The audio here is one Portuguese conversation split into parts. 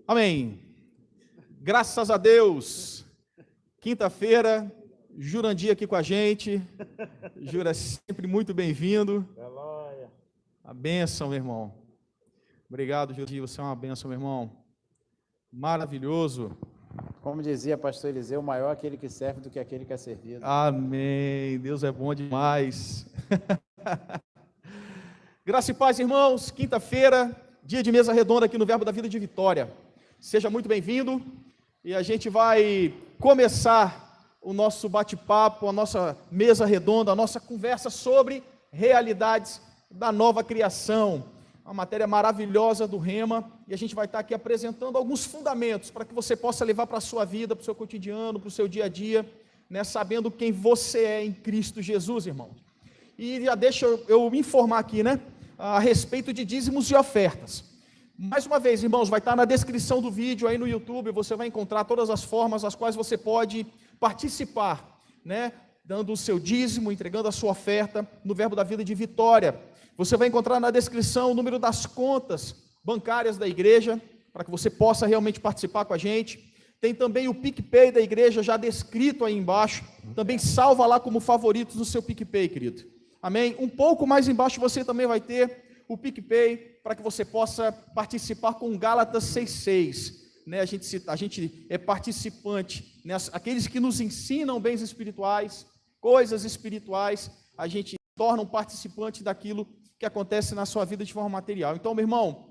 Amém. Graças a Deus. Quinta-feira, Jurandir aqui com a gente. Jura, é sempre muito bem-vindo. A bênção, meu irmão. Obrigado, Jurandir. Você é uma bênção, meu irmão. Maravilhoso. Como dizia pastor Eliseu, maior aquele que serve do que aquele que é servido. Amém. Deus é bom demais. Graça e paz, irmãos. Quinta-feira, dia de mesa redonda aqui no Verbo da Vida de Vitória. Seja muito bem-vindo e a gente vai começar o nosso bate-papo, a nossa mesa redonda, a nossa conversa sobre realidades da nova criação. Uma matéria maravilhosa do Rema, e a gente vai estar aqui apresentando alguns fundamentos para que você possa levar para a sua vida, para o seu cotidiano, para o seu dia a dia, né, sabendo quem você é em Cristo Jesus, irmão. E já deixa eu me informar aqui, né, a respeito de dízimos e ofertas. Mais uma vez, irmãos, vai estar na descrição do vídeo aí no YouTube, você vai encontrar todas as formas as quais você pode participar, né, dando o seu dízimo, entregando a sua oferta no Verbo da Vida de Vitória. Você vai encontrar na descrição o número das contas bancárias da igreja, para que você possa realmente participar com a gente. Tem também o PicPay da igreja já descrito aí embaixo, também salva lá como favoritos no seu PicPay, querido. Amém? Um pouco mais embaixo você também vai ter o PicPay, para que você possa participar com Gálatas 6,6. Né? A gente é participante, né? Aqueles que nos ensinam bens espirituais, coisas espirituais, a gente torna um participante daquilo que acontece na sua vida de forma material. Então, meu irmão,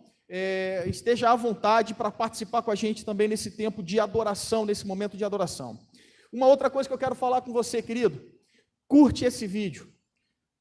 esteja à vontade para participar com a gente também nesse tempo de adoração, nesse momento de adoração. Uma outra coisa que eu quero falar com você, querido, curte esse vídeo.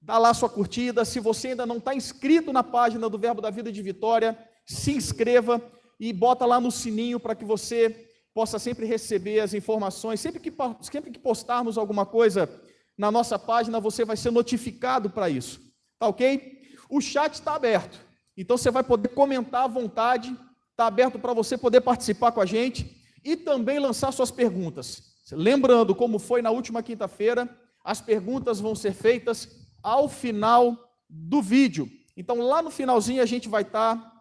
Dá lá sua curtida. Se você ainda não está inscrito na página do Verbo da Vida de Vitória, se inscreva e bota lá no sininho para que você possa sempre receber as informações. Sempre que postarmos alguma coisa na nossa página, você vai ser notificado para isso. Tá ok? O chat está aberto, então você vai poder comentar à vontade, está aberto para você poder participar com a gente e também lançar suas perguntas. Lembrando, como foi na última quinta-feira, as perguntas vão ser feitas ao final do vídeo. Então, lá no finalzinho, a gente vai estar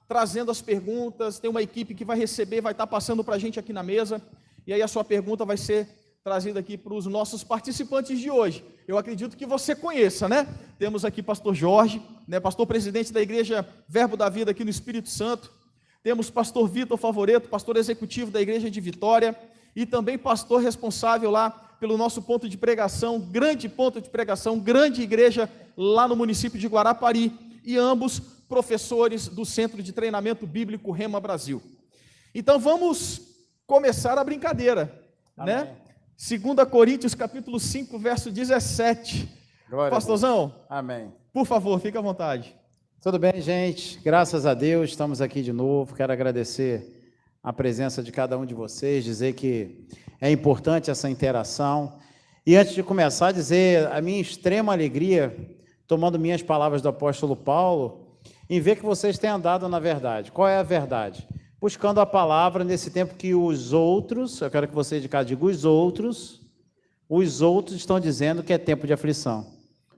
trazendo as perguntas, tem uma equipe que vai receber, vai estar passando para a gente aqui na mesa, e aí a sua pergunta vai ser trazida aqui para os nossos participantes de hoje. Eu acredito que você conheça, né? Temos aqui pastor Jorge, né, pastor presidente da igreja Verbo da Vida aqui no Espírito Santo. Temos pastor Vitor Favoreto, pastor executivo da igreja de Vitória, e também pastor responsável lá pelo nosso ponto de pregação, grande ponto de pregação, grande igreja lá no município de Guarapari, e ambos professores do Centro de Treinamento Bíblico Rema Brasil. Então vamos começar a brincadeira, Amém. Né? 2 Coríntios capítulo 5, verso 17. Glória Pastorzão, amém. Por favor, fique à vontade. Tudo bem, gente? Graças a Deus, estamos aqui de novo. Quero agradecer a presença de cada um de vocês, dizer que é importante essa interação. E antes de começar, dizer a minha extrema alegria, tomando minhas palavras do apóstolo Paulo, em ver que vocês têm andado na verdade. Qual é a verdade? Buscando a palavra nesse tempo que os outros, eu quero que vocês de casa digam os outros estão dizendo que é tempo de aflição.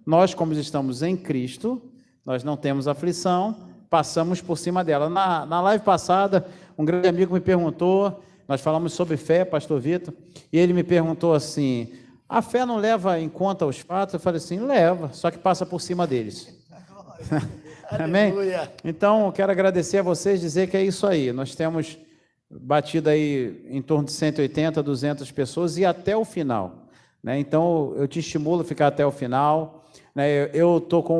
Nós, como estamos em Cristo, nós não temos aflição, passamos por cima dela. Na live passada, um grande amigo me perguntou, nós falamos sobre fé, pastor Vitor, e ele me perguntou assim, a fé não leva em conta os fatos? Eu falei assim, leva, só que passa por cima deles. Amém? Então, quero agradecer a vocês, dizer que é isso aí, nós temos batido aí em torno de 180, 200 pessoas e até o final, né? Então, eu te estimulo a ficar até o final, né? Eu estou com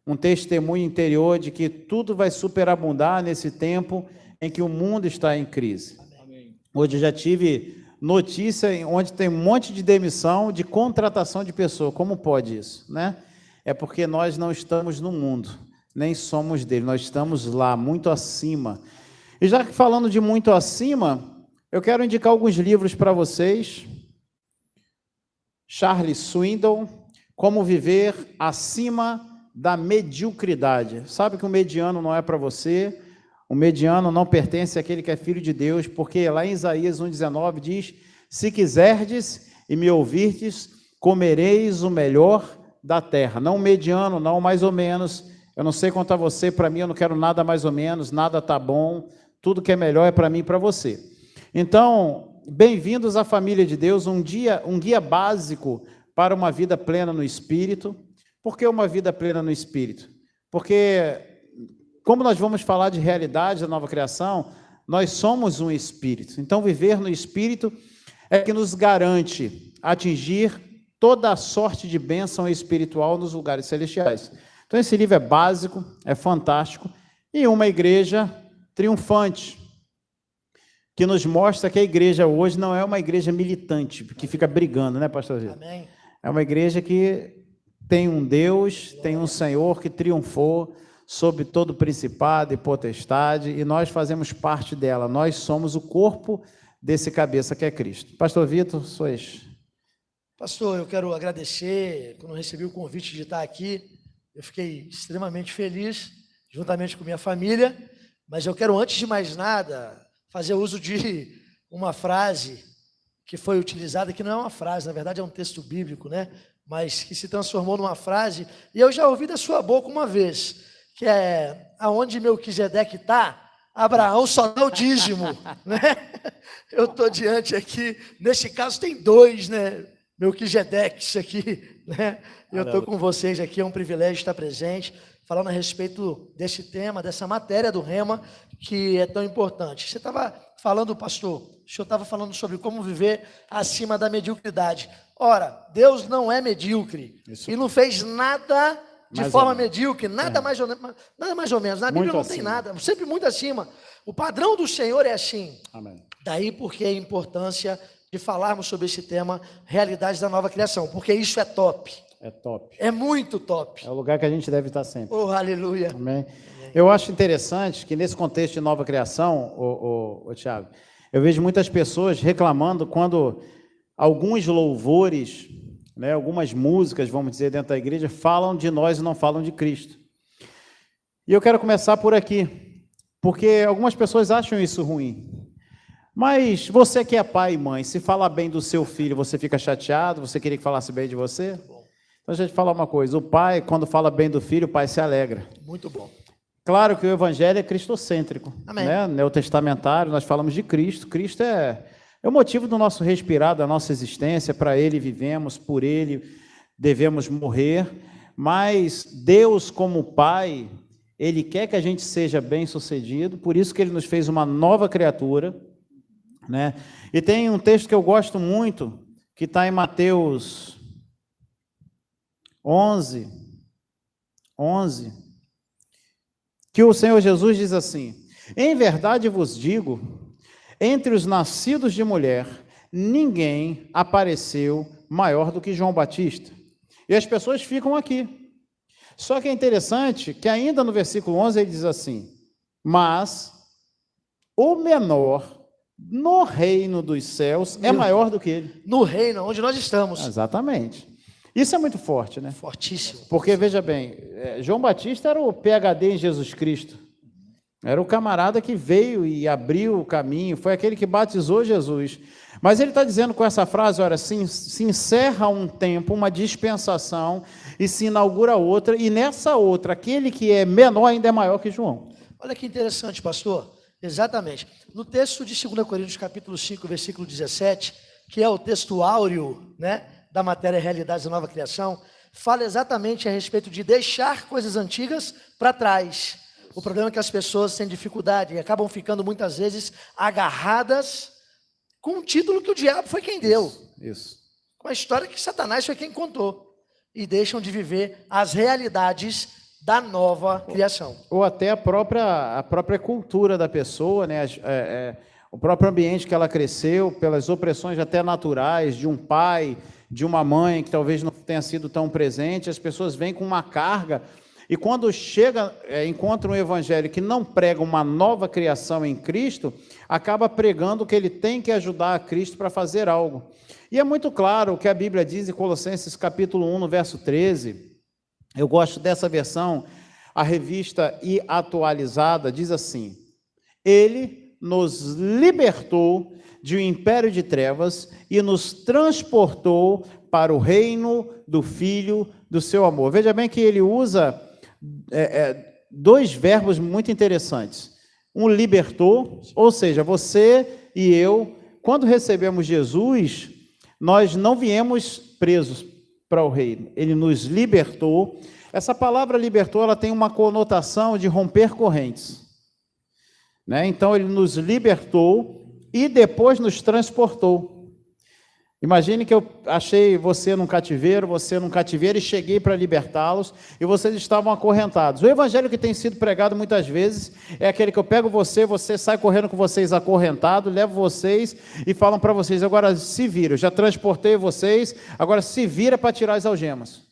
um testemunho interior de que tudo vai superabundar nesse tempo em que o mundo está em crise. Amém. Hoje eu já tive notícia onde tem um monte de demissão, de contratação de pessoa. Como pode isso, né? É porque nós não estamos no mundo, nem somos dele, nós estamos lá, muito acima. E já que falando de muito acima, eu quero indicar alguns livros para vocês. Charles Swindoll, Como Viver Acima da Mediocridade. Sabe que o mediano não é para você, o mediano não pertence àquele que é filho de Deus, porque lá em Isaías 1,19 diz, se quiserdes e me ouvirdes, comereis o melhor da terra. Não mediano, não mais ou menos, Eu não sei quanto a você, para mim eu não quero nada mais ou menos, nada tá bom, tudo que é melhor é para mim e para você. Então, bem-vindos à família de Deus, um guia básico para uma vida plena no Espírito. Por que uma vida plena no Espírito? Porque, como nós vamos falar de realidade da nova criação, nós somos um Espírito. Então, viver no Espírito é que nos garante atingir toda a sorte de bênção espiritual nos lugares celestiais. Então, esse livro é básico, é fantástico, e uma igreja triunfante, que nos mostra que a igreja hoje não é uma igreja militante, que fica brigando, né, pastor Gil? Amém. É uma igreja que tem um Deus, tem um Senhor que triunfou sobre todo principado e potestade, e nós fazemos parte dela, nós somos o corpo desse cabeça que é Cristo. Pastor Vitor, sois... Pastor, eu quero agradecer, quando eu recebi o convite de estar aqui, eu fiquei extremamente feliz, juntamente com minha família, mas eu quero, antes de mais nada, fazer uso de uma frase que foi utilizada, que não é uma frase, na verdade é um texto bíblico, né? Mas que se transformou numa frase, e eu já ouvi da sua boca uma vez, que é, aonde Melquisedeque está, Abraão só dá o dízimo, né? Eu estou diante aqui, nesse caso tem dois, né? Melquisedeques aqui, né? Eu estou com vocês aqui, é um privilégio estar presente, falando a respeito desse tema, dessa matéria do Rema, que é tão importante. Você estava falando, pastor, o senhor estava falando sobre como viver acima da mediocridade. Ora, Deus não é medíocre, e não fez nada de forma medíocre, nada mais ou menos. Na Bíblia não tem nada, sempre muito acima. O padrão do Senhor é assim. Amém. Daí porque a importância de falarmos sobre esse tema, realidade da nova criação, porque isso é top. É top. É muito top. É o lugar que a gente deve estar sempre. Oh, aleluia. Amém. Eu acho interessante que nesse contexto de nova criação, Tiago, eu vejo muitas pessoas reclamando quando alguns louvores, né, algumas músicas, vamos dizer, dentro da igreja, falam de nós e não falam de Cristo. E eu quero começar por aqui, porque algumas pessoas acham isso ruim. Mas você que é pai e mãe, se fala bem do seu filho, você fica chateado? Você queria que falasse bem de você? Bom. Então, deixa eu te falar uma coisa. O pai, quando fala bem do filho, o pai se alegra. Muito bom. Claro que o evangelho é cristocêntrico. Amém. Né? Neotestamentário, nós falamos de Cristo. Cristo é o motivo do nosso respirar, da nossa existência. Para Ele vivemos, por Ele devemos morrer. Mas Deus, como Pai, Ele quer que a gente seja bem-sucedido. Por isso que Ele nos fez uma nova criatura. Né? E tem um texto que eu gosto muito, que está em Mateus 11, que o Senhor Jesus diz assim: em verdade vos digo, entre os nascidos de mulher, ninguém apareceu maior do que João Batista. E as pessoas ficam aqui. Só que é interessante que ainda no versículo 11 ele diz assim: mas o menor no reino dos céus é maior do que ele. No reino, onde nós estamos. Exatamente. Isso é muito forte, né? Fortíssimo. Porque, veja bem, João Batista era o PhD em Jesus Cristo. Era o camarada que veio e abriu o caminho, foi aquele que batizou Jesus. Mas ele está dizendo com essa frase, olha, se encerra um tempo, uma dispensação, e se inaugura outra, e nessa outra, aquele que é menor ainda é maior que João. Olha que interessante, pastor. Exatamente. No texto de 2 Coríntios, capítulo 5, versículo 17, que é o texto áureo, né, da matéria Realidades da Nova Criação, fala exatamente a respeito de deixar coisas antigas para trás. O problema é que as pessoas têm dificuldade e acabam ficando muitas vezes agarradas com um título que o diabo foi quem deu. Isso. Com a história que Satanás foi quem contou. E deixam de viver as realidades da nova criação. Ou até a própria cultura da pessoa, né? O próprio ambiente que ela cresceu, pelas opressões até naturais de um pai, de uma mãe que talvez não tenha sido tão presente, as pessoas vêm com uma carga, e quando encontra um evangelho que não prega uma nova criação em Cristo, acaba pregando que ele tem que ajudar a Cristo para fazer algo. E é muito claro o que a Bíblia diz em Colossenses capítulo 1, no verso 13, eu gosto dessa versão, a revista e atualizada, diz assim: ele nos libertou de um império de trevas e nos transportou para o reino do Filho do seu amor. Veja bem que ele usa dois verbos muito interessantes. Um libertou, ou seja, você e eu, quando recebemos Jesus, nós não viemos presos para o reino, ele nos libertou. Essa palavra libertou, ela tem uma conotação de romper correntes, né? Então, ele nos libertou e depois nos transportou. Imagine que eu achei você num cativeiro e cheguei para libertá-los, e vocês estavam acorrentados. O evangelho que tem sido pregado muitas vezes é aquele que eu pego você sai correndo com vocês acorrentado, levo vocês e falam para vocês, agora se vira, eu já transportei vocês, agora se vira para tirar as algemas.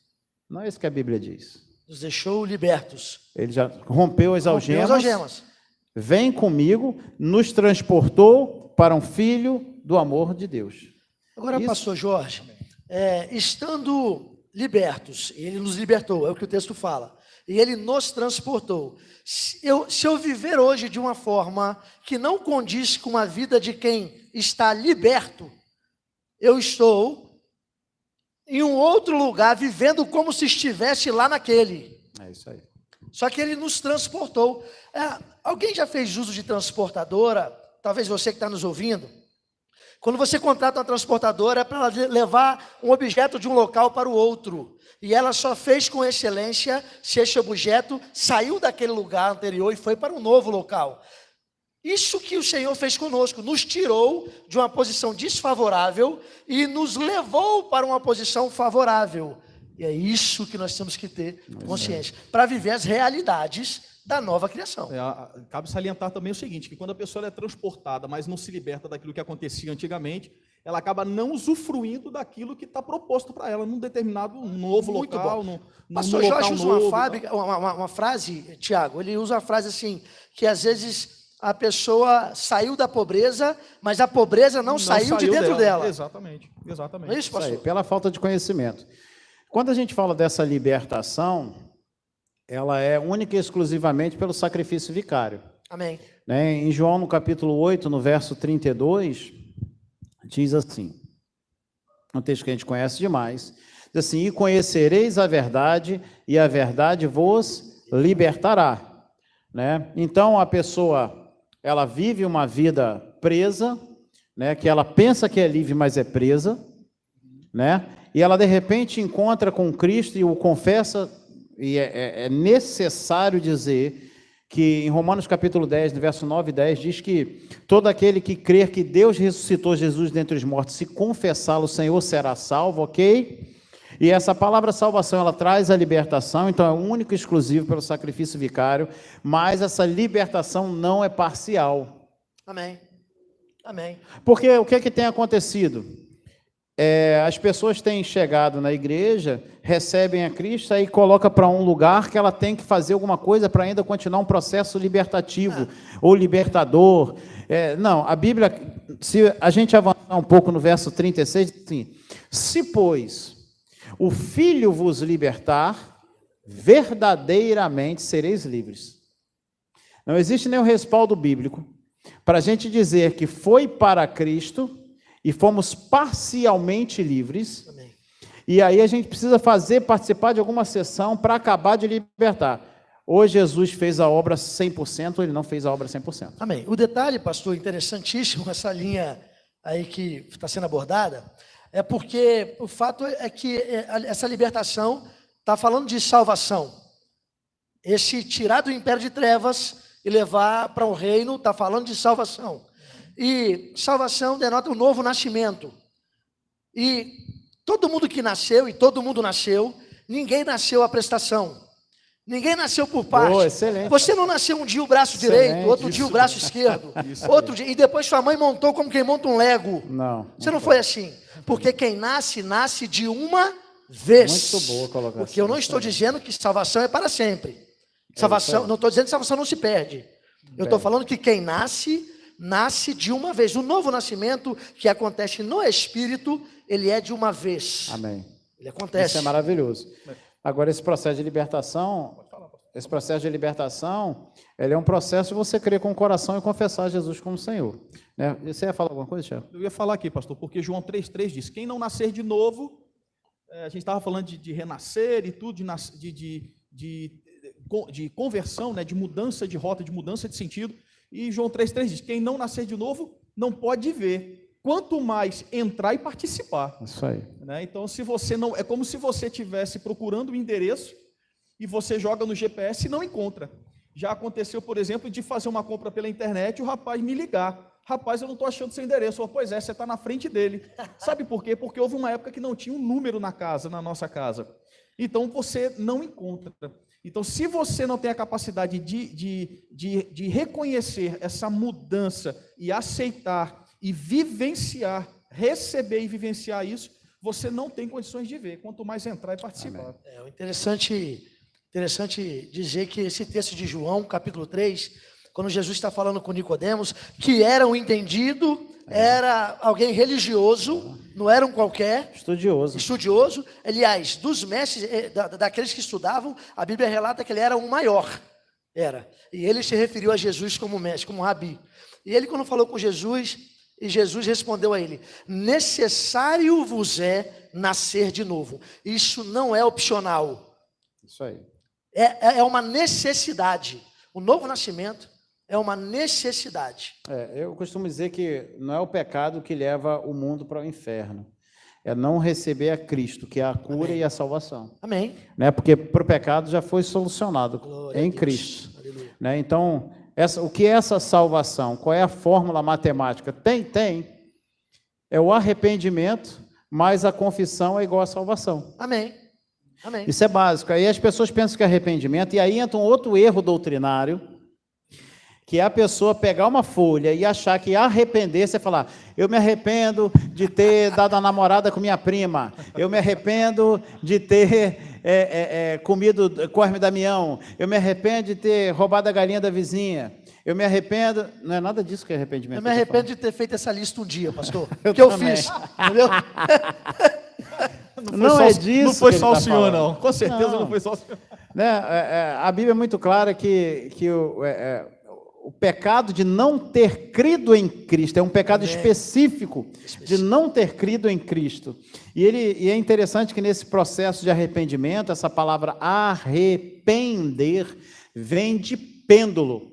Não é isso que a Bíblia diz. Nos deixou libertos. Ele já rompeu as algemas. Vem comigo, nos transportou para um filho do amor de Deus. Agora, pastor Jorge, estando libertos, ele nos libertou, é o que o texto fala, e ele nos transportou. Se eu viver hoje de uma forma que não condiz com a vida de quem está liberto, eu estou em um outro lugar, vivendo como se estivesse lá naquele. É isso aí. Só que ele nos transportou. Alguém já fez uso de transportadora? Talvez você que está nos ouvindo. Quando você contrata uma transportadora, é para ela levar um objeto de um local para o outro. E ela só fez com excelência se esse objeto saiu daquele lugar anterior e foi para um novo local. Isso que o Senhor fez conosco, nos tirou de uma posição desfavorável e nos levou para uma posição favorável. E é isso que nós temos que ter consciência, para viver as realidades da nova criação. Cabe salientar também o seguinte, que quando a pessoa é transportada, mas não se liberta daquilo que acontecia antigamente, ela acaba não usufruindo daquilo que está proposto para ela, num determinado novo Muito local. Bom. Pastor Jorge usa uma frase, Tiago, ele usa uma frase assim, que às vezes a pessoa saiu da pobreza, mas a pobreza não saiu de dentro dela. Exatamente. Não é isso, pastor? Isso aí, pela falta de conhecimento. Quando a gente fala dessa libertação, ela é única e exclusivamente pelo sacrifício vicário. Amém. Né? Em João, no capítulo 8, no verso 32, diz assim, um texto que a gente conhece demais, diz assim, e conhecereis a verdade, e a verdade vos libertará. Né? Então, a pessoa, ela vive uma vida presa, né? Que ela pensa que é livre, mas é presa, né? E ela, de repente, encontra com Cristo e o confessa. E é necessário dizer que em Romanos capítulo 10, no verso 9 e 10, diz que todo aquele que crer que Deus ressuscitou Jesus dentre os mortos, se confessá-lo, o Senhor será salvo, ok? E essa palavra salvação, ela traz a libertação, então é único e exclusivo pelo sacrifício vicário, mas essa libertação não é parcial. Amém. Amém. Porque o que é que tem acontecido? As pessoas têm chegado na igreja, recebem a Cristo, aí coloca para um lugar que ela tem que fazer alguma coisa para ainda continuar um processo libertativo ou libertador. Não, a Bíblia, se a gente avançar um pouco no verso 36, diz assim, se, pois, o Filho vos libertar, verdadeiramente sereis livres. Não existe nenhum respaldo bíblico para a gente dizer que foi para Cristo e fomos parcialmente livres. Amém. E aí a gente precisa participar de alguma sessão para acabar de libertar. Ou Jesus fez a obra 100%, ou ele não fez a obra 100%. Amém. O detalhe, pastor, interessantíssimo, essa linha aí que está sendo abordada, é porque o fato é que essa libertação está falando de salvação. Esse tirar do império de trevas e levar para um reino, está falando de salvação. E salvação denota um novo nascimento. E todo mundo que nasceu, e todo mundo nasceu, ninguém nasceu à prestação. Ninguém nasceu por parte. Excelente. Você não nasceu um dia o braço direito, outro dia o braço esquerdo, outro dia, e depois sua mãe montou como quem monta um Lego. Não. Você não foi assim. Porque quem nasce, nasce de uma vez. Muito boa colocação. Porque eu não estou dizendo que salvação é para sempre. Salvação, não estou dizendo que salvação não se perde. Eu estou falando que quem nasce, nasce de uma vez. O novo nascimento que acontece no Espírito, ele é de uma vez. Amém. Ele acontece. Isso é maravilhoso. Agora, esse processo de libertação, ele é um processo de você crer com o coração e confessar Jesus como Senhor. Né? Você ia falar alguma coisa, Thiago? Eu ia falar aqui, pastor, porque João 3,3 diz, quem não nascer de novo, a gente estava falando de renascer e tudo, de conversão, né, de mudança de rota, de mudança de sentido. E João 3,3 diz: quem não nascer de novo não pode ver, quanto mais entrar e participar. Isso aí. Né? Então, se você não, é como se você estivesse procurando o endereço e você joga no GPS e não encontra. Já aconteceu, por exemplo, de fazer uma compra pela internet e o rapaz me ligar: rapaz, eu não estou achando seu endereço. Eu, pois é, você está na frente dele. Sabe por quê? Porque houve uma época que não tinha um número na nossa casa. Então, você não encontra. Então, se você não tem a capacidade de reconhecer essa mudança e aceitar e vivenciar, receber e vivenciar isso, você não tem condições de ver, quanto mais entrar e participar. Interessante dizer que esse texto de João, capítulo 3, quando Jesus está falando com Nicodemos, que era um entendido, era alguém religioso, não era um qualquer. Estudioso. Aliás, dos mestres, daqueles que estudavam, a Bíblia relata que ele era um maior. E ele se referiu a Jesus como mestre, como rabi. E ele, quando falou com Jesus, e Jesus respondeu a ele: necessário vos é nascer de novo. Isso não é opcional. Isso aí. É uma necessidade. O novo nascimento é uma necessidade. Eu costumo dizer que não é o pecado que leva o mundo para o inferno. É não receber a Cristo, que é a cura. Amém. E a salvação. Amém. Né? Porque para o pecado já foi solucionado. Glória em Cristo. Né? Então, o que é essa salvação? Qual é a fórmula matemática? Tem. É o arrependimento, mais a confissão é igual à salvação. Amém. Isso é básico. Aí as pessoas pensam que é arrependimento, e aí entra um outro erro doutrinário, que é a pessoa pegar uma folha e achar que arrepender-se é falar: eu me arrependo de ter dado a namorada com minha prima, eu me arrependo de ter comido Cosme e Damião, eu me arrependo de ter roubado a galinha da vizinha, eu me arrependo... Não é nada disso que é arrependimento. Eu me arrependo de ter feito essa lista um dia, pastor. Que eu fiz, entendeu? Não foi só o senhor, não. Com certeza não foi só o senhor. Né? A Bíblia é muito clara que o pecado de não ter crido em Cristo é um pecado específico de não ter crido em Cristo. E é interessante que nesse processo de arrependimento, essa palavra arrepender vem de pêndulo.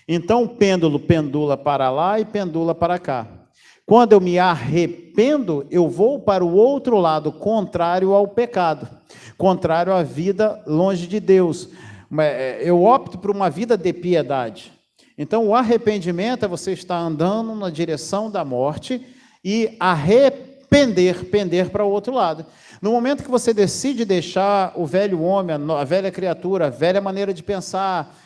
Então o pêndulo pendula para lá e pendula para cá. Quando eu me arrependo, eu vou para o outro lado, contrário ao pecado, contrário à vida longe de Deus. Eu opto por uma vida de piedade. Então, o arrependimento é você estar andando na direção da morte e pender para o outro lado. No momento que você decide deixar o velho homem, a velha criatura, a velha maneira de pensar,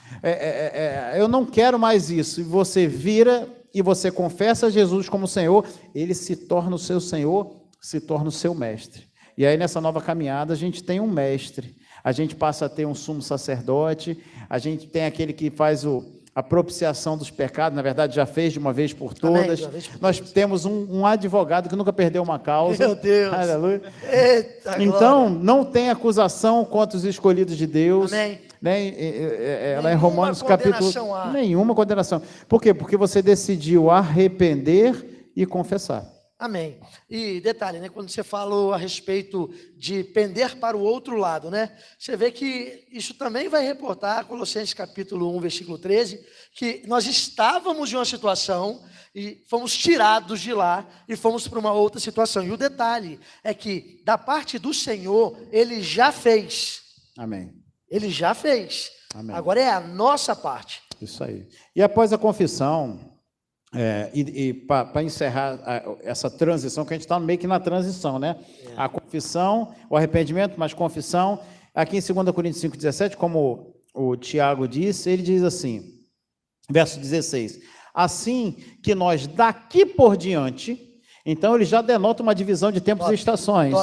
eu não quero mais isso, e você vira e você confessa Jesus como Senhor, ele se torna o seu Senhor, se torna o seu mestre. E aí, nessa nova caminhada, a gente tem um mestre, a gente passa a ter um sumo sacerdote, a gente tem aquele que faz a propiciação dos pecados, na verdade já fez de uma vez por todas. Amém, nós temos um advogado que nunca perdeu uma causa. Meu Deus! Aleluia! Eita, então, não tem acusação contra os escolhidos de Deus. Amém. Né? Lá em Romanos capítulo... Nenhuma condenação. Por quê? Porque você decidiu arrepender e confessar. Amém. E detalhe, né, quando você falou a respeito de pender para o outro lado, né, você vê que isso também vai reportar Colossenses capítulo 1, versículo 13, que nós estávamos em uma situação e fomos tirados de lá e fomos para uma outra situação. E o detalhe é que da parte do Senhor, Ele já fez. Amém. Ele já fez. Amém. Agora é a nossa parte. Isso aí. E após a confissão... para encerrar essa transição, que a gente está meio que na transição, né? A confissão, o arrependimento, mas confissão. Aqui em 2 Coríntios 5,17, como o Tiago disse, ele diz assim, verso 16: assim que nós daqui por diante, então ele já denota uma divisão de tempos e estações.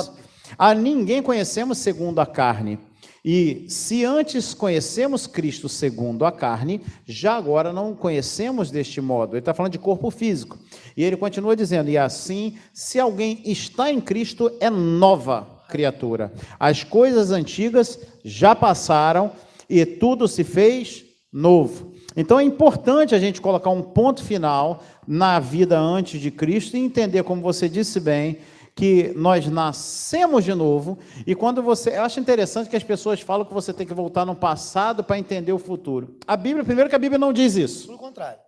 A ninguém conhecemos segundo a carne. E se antes conhecemos Cristo segundo a carne, já agora não conhecemos deste modo. Ele está falando de corpo físico. E ele continua dizendo: e assim, se alguém está em Cristo, é nova criatura. As coisas antigas já passaram e tudo se fez novo. Então é importante a gente colocar um ponto final na vida antes de Cristo e entender, como você disse bem, que nós nascemos de novo, e quando você... Eu acho interessante que as pessoas falam que você tem que voltar no passado para entender o futuro. A Bíblia, primeiro que a Bíblia não diz isso. Pelo contrário.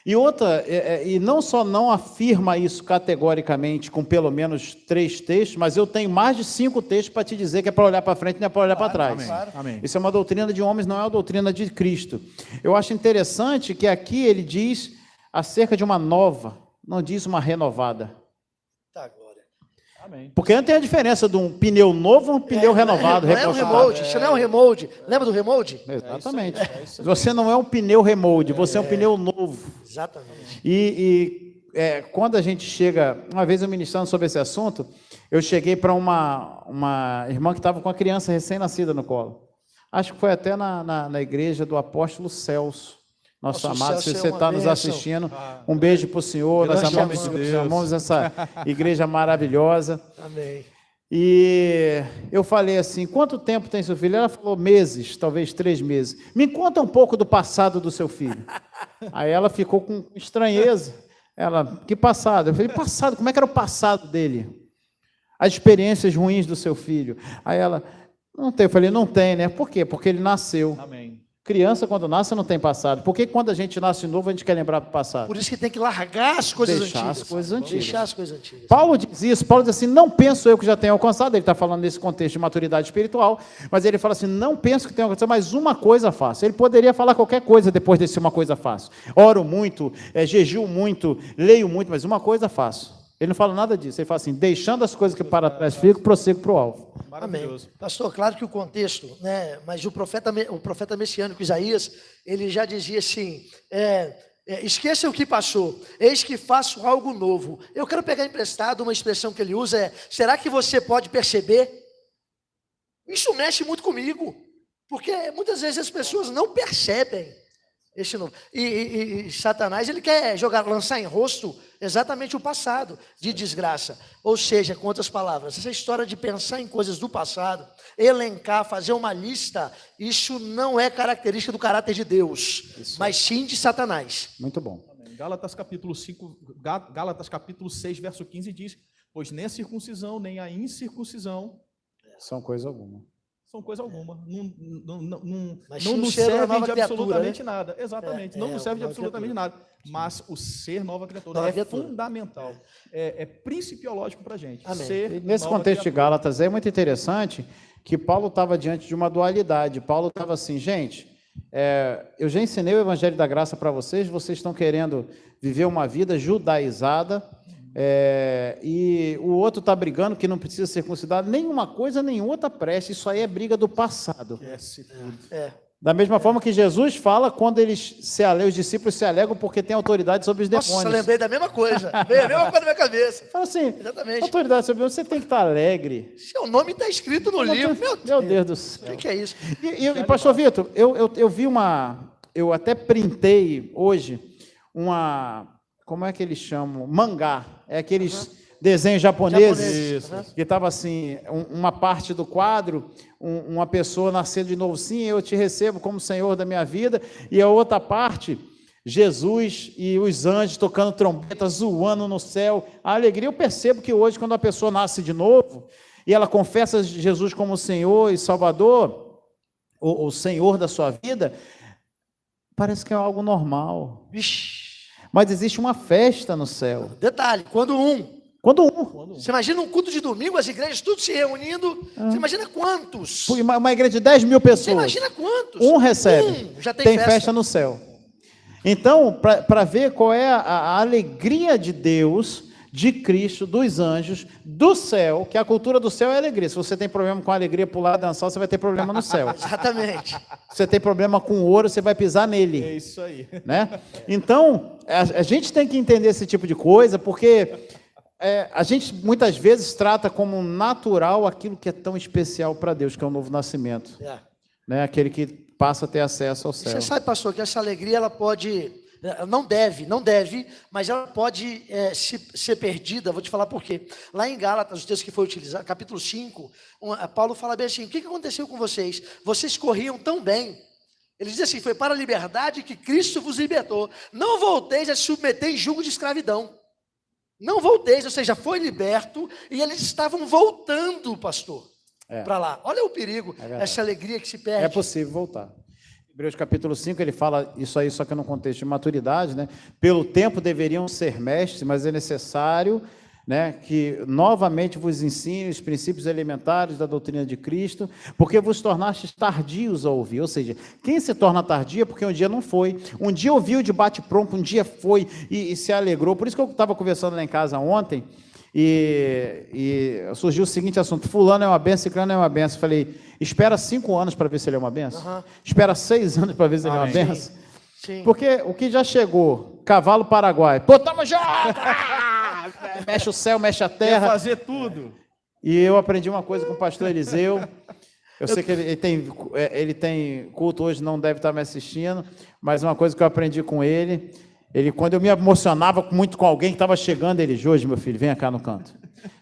E outra, e não só não afirma isso categoricamente com pelo menos 3 textos, mas eu tenho mais de 5 textos para te dizer que é para olhar para frente, não é para olhar para trás. Claro. Amém. Isso é uma doutrina de homens, não é uma doutrina de Cristo. Eu acho interessante que aqui ele diz acerca de uma nova, não diz uma renovada. Tá, glória. Amém. Porque não tem a diferença de um pneu novo e um pneu renovado. Não é um remold, isso não é um remold. Lembra do remold? Exatamente. Você não é um pneu remold, você é um pneu novo. Exatamente. Quando a gente chega, uma vez eu ministrando sobre esse assunto, eu cheguei para uma irmã que estava com a criança recém-nascida no colo. Acho que foi até na igreja do apóstolo Celso. Nosso amado, se você está nos assistindo, um beijo para o senhor, nós amamos essa igreja maravilhosa. Amém. E eu falei assim, quanto tempo tem seu filho? Ela falou meses, talvez 3 meses. Me conta um pouco do passado do seu filho. Aí ela ficou com estranheza. Ela, que passado? Eu falei, passado, como é que era o passado dele? As experiências ruins do seu filho. Aí ela, não tem. Eu falei, não tem, né? Por quê? Porque ele nasceu. Amém. Criança, quando nasce, não tem passado. Por que quando a gente nasce novo, a gente quer lembrar do passado? Por isso que tem que largar as coisas Deixar antigas. as coisas antigas. Deixar as coisas antigas. Paulo diz isso, Paulo diz assim, não penso eu que já tenho alcançado, ele está falando nesse contexto de maturidade espiritual, mas ele fala assim, não penso que tenho alcançado, mas uma coisa faço. Ele poderia falar qualquer coisa depois desse uma coisa faço. Oro muito, jejuo muito, leio muito, mas uma coisa faço. Ele não fala nada disso, ele fala assim, deixando as coisas que para trás fico, prossigo para o alvo. Amém. Pastor, claro que o contexto, né, mas o profeta messiânico Isaías, ele já dizia assim, esqueça o que passou, eis que faço algo novo. Eu quero pegar emprestado uma expressão que ele usa, será que você pode perceber? Isso mexe muito comigo, porque muitas vezes as pessoas não percebem este novo. E Satanás, ele quer lançar em rosto exatamente o passado de desgraça. Ou seja, com outras palavras, essa história de pensar em coisas do passado, elencar, fazer uma lista, isso não é característica do caráter de Deus, mas sim de Satanás. Muito bom. Gálatas capítulo 6, verso 15 diz, pois nem a circuncisão, nem a incircuncisão são coisa alguma. São coisa alguma. Não não nos servem de absolutamente nada. Exatamente. Não nos serve de absolutamente nada. Mas o ser nova criatura é fundamental. É principiológico para a gente. E nesse contexto de Gálatas é muito interessante que Paulo estava diante de uma dualidade. Paulo estava assim, gente, eu já ensinei o Evangelho da Graça para vocês estão querendo viver uma vida judaizada, e o outro está brigando que não precisa ser considerado nenhuma coisa, nem outra preste. Isso aí é briga do passado. Da mesma forma que Jesus fala quando os discípulos se alegam porque tem autoridade sobre os demônios. Nossa, lembrei da mesma coisa. Veio a mesma coisa na minha cabeça. Fala assim, exatamente. Autoridade sobre você tem que estar alegre. Seu nome está escrito no livro. Meu Deus do céu. O que é isso? E pastor Vitor, eu vi eu até printei hoje como é que eles chamam? Mangá. É aqueles desenhos japoneses. Que estava assim, uma parte do quadro, uma pessoa nascendo de novo, sim, eu te recebo como Senhor da minha vida, e a outra parte, Jesus e os anjos tocando trombeta, zoando no céu. A alegria, eu percebo que hoje, quando a pessoa nasce de novo, e ela confessa Jesus como Senhor e Salvador, o Senhor da sua vida, parece que é algo normal. Vixe. Mas existe uma festa no céu. Detalhe, quando você imagina um culto de domingo, as igrejas tudo se reunindo, você imagina quantos? Uma igreja de 10 mil pessoas. Você imagina quantos? Recebe. Já tem festa no céu. Então, para ver qual é a alegria de Deus, de Cristo, dos anjos, do céu, que a cultura do céu é alegria. Se você tem problema com a alegria, pular, dançar, você vai ter problema no céu. Exatamente. Se você tem problema com ouro, você vai pisar nele. É isso aí. Né? Então, a gente tem que entender esse tipo de coisa, porque a gente muitas vezes trata como natural aquilo que é tão especial para Deus, que é o novo nascimento. Né? Aquele que passa a ter acesso ao céu. Você sabe, pastor, que essa alegria ela pode... Não deve, mas ela pode ser perdida. Vou te falar por quê. Lá em Gálatas, o texto que foi utilizado, capítulo 5, Paulo fala bem assim, o que aconteceu com vocês? Vocês corriam tão bem. Ele diz assim, foi para a liberdade que Cristo vos libertou. Não volteis a se submeter em jugo de escravidão. Não volteis, ou seja, foi liberto, e eles estavam voltando, pastor, para lá. Olha o perigo, essa alegria que se perde. É possível voltar. Hebreus capítulo 5, ele fala isso aí, só que no contexto de maturidade, né? Pelo tempo deveriam ser mestres, mas é necessário, né, que novamente vos ensine os princípios elementares da doutrina de Cristo, porque vos tornastes tardios a ouvir. Ou seja, quem se torna tardio é porque um dia não foi, um dia ouviu de bate-pronto, um dia foi e se alegrou. Por isso que eu estava conversando lá em casa ontem, e surgiu o seguinte assunto: fulano é uma benção, ciclano é uma benção. Falei, espera 5 anos para ver se ele é uma benção, espera 6 anos para ver se ele é uma benção. Sim. Porque o que já chegou, cavalo paraguai, pô, tamo junto! Mexe o céu, mexe a terra. Quer fazer tudo. E eu aprendi uma coisa com o pastor Eliseu. Eu sei que ele tem culto hoje, não deve estar me assistindo, mas uma coisa que eu aprendi com ele, quando eu me emocionava muito com alguém que estava chegando, ele, Jorge, meu filho, venha cá no canto.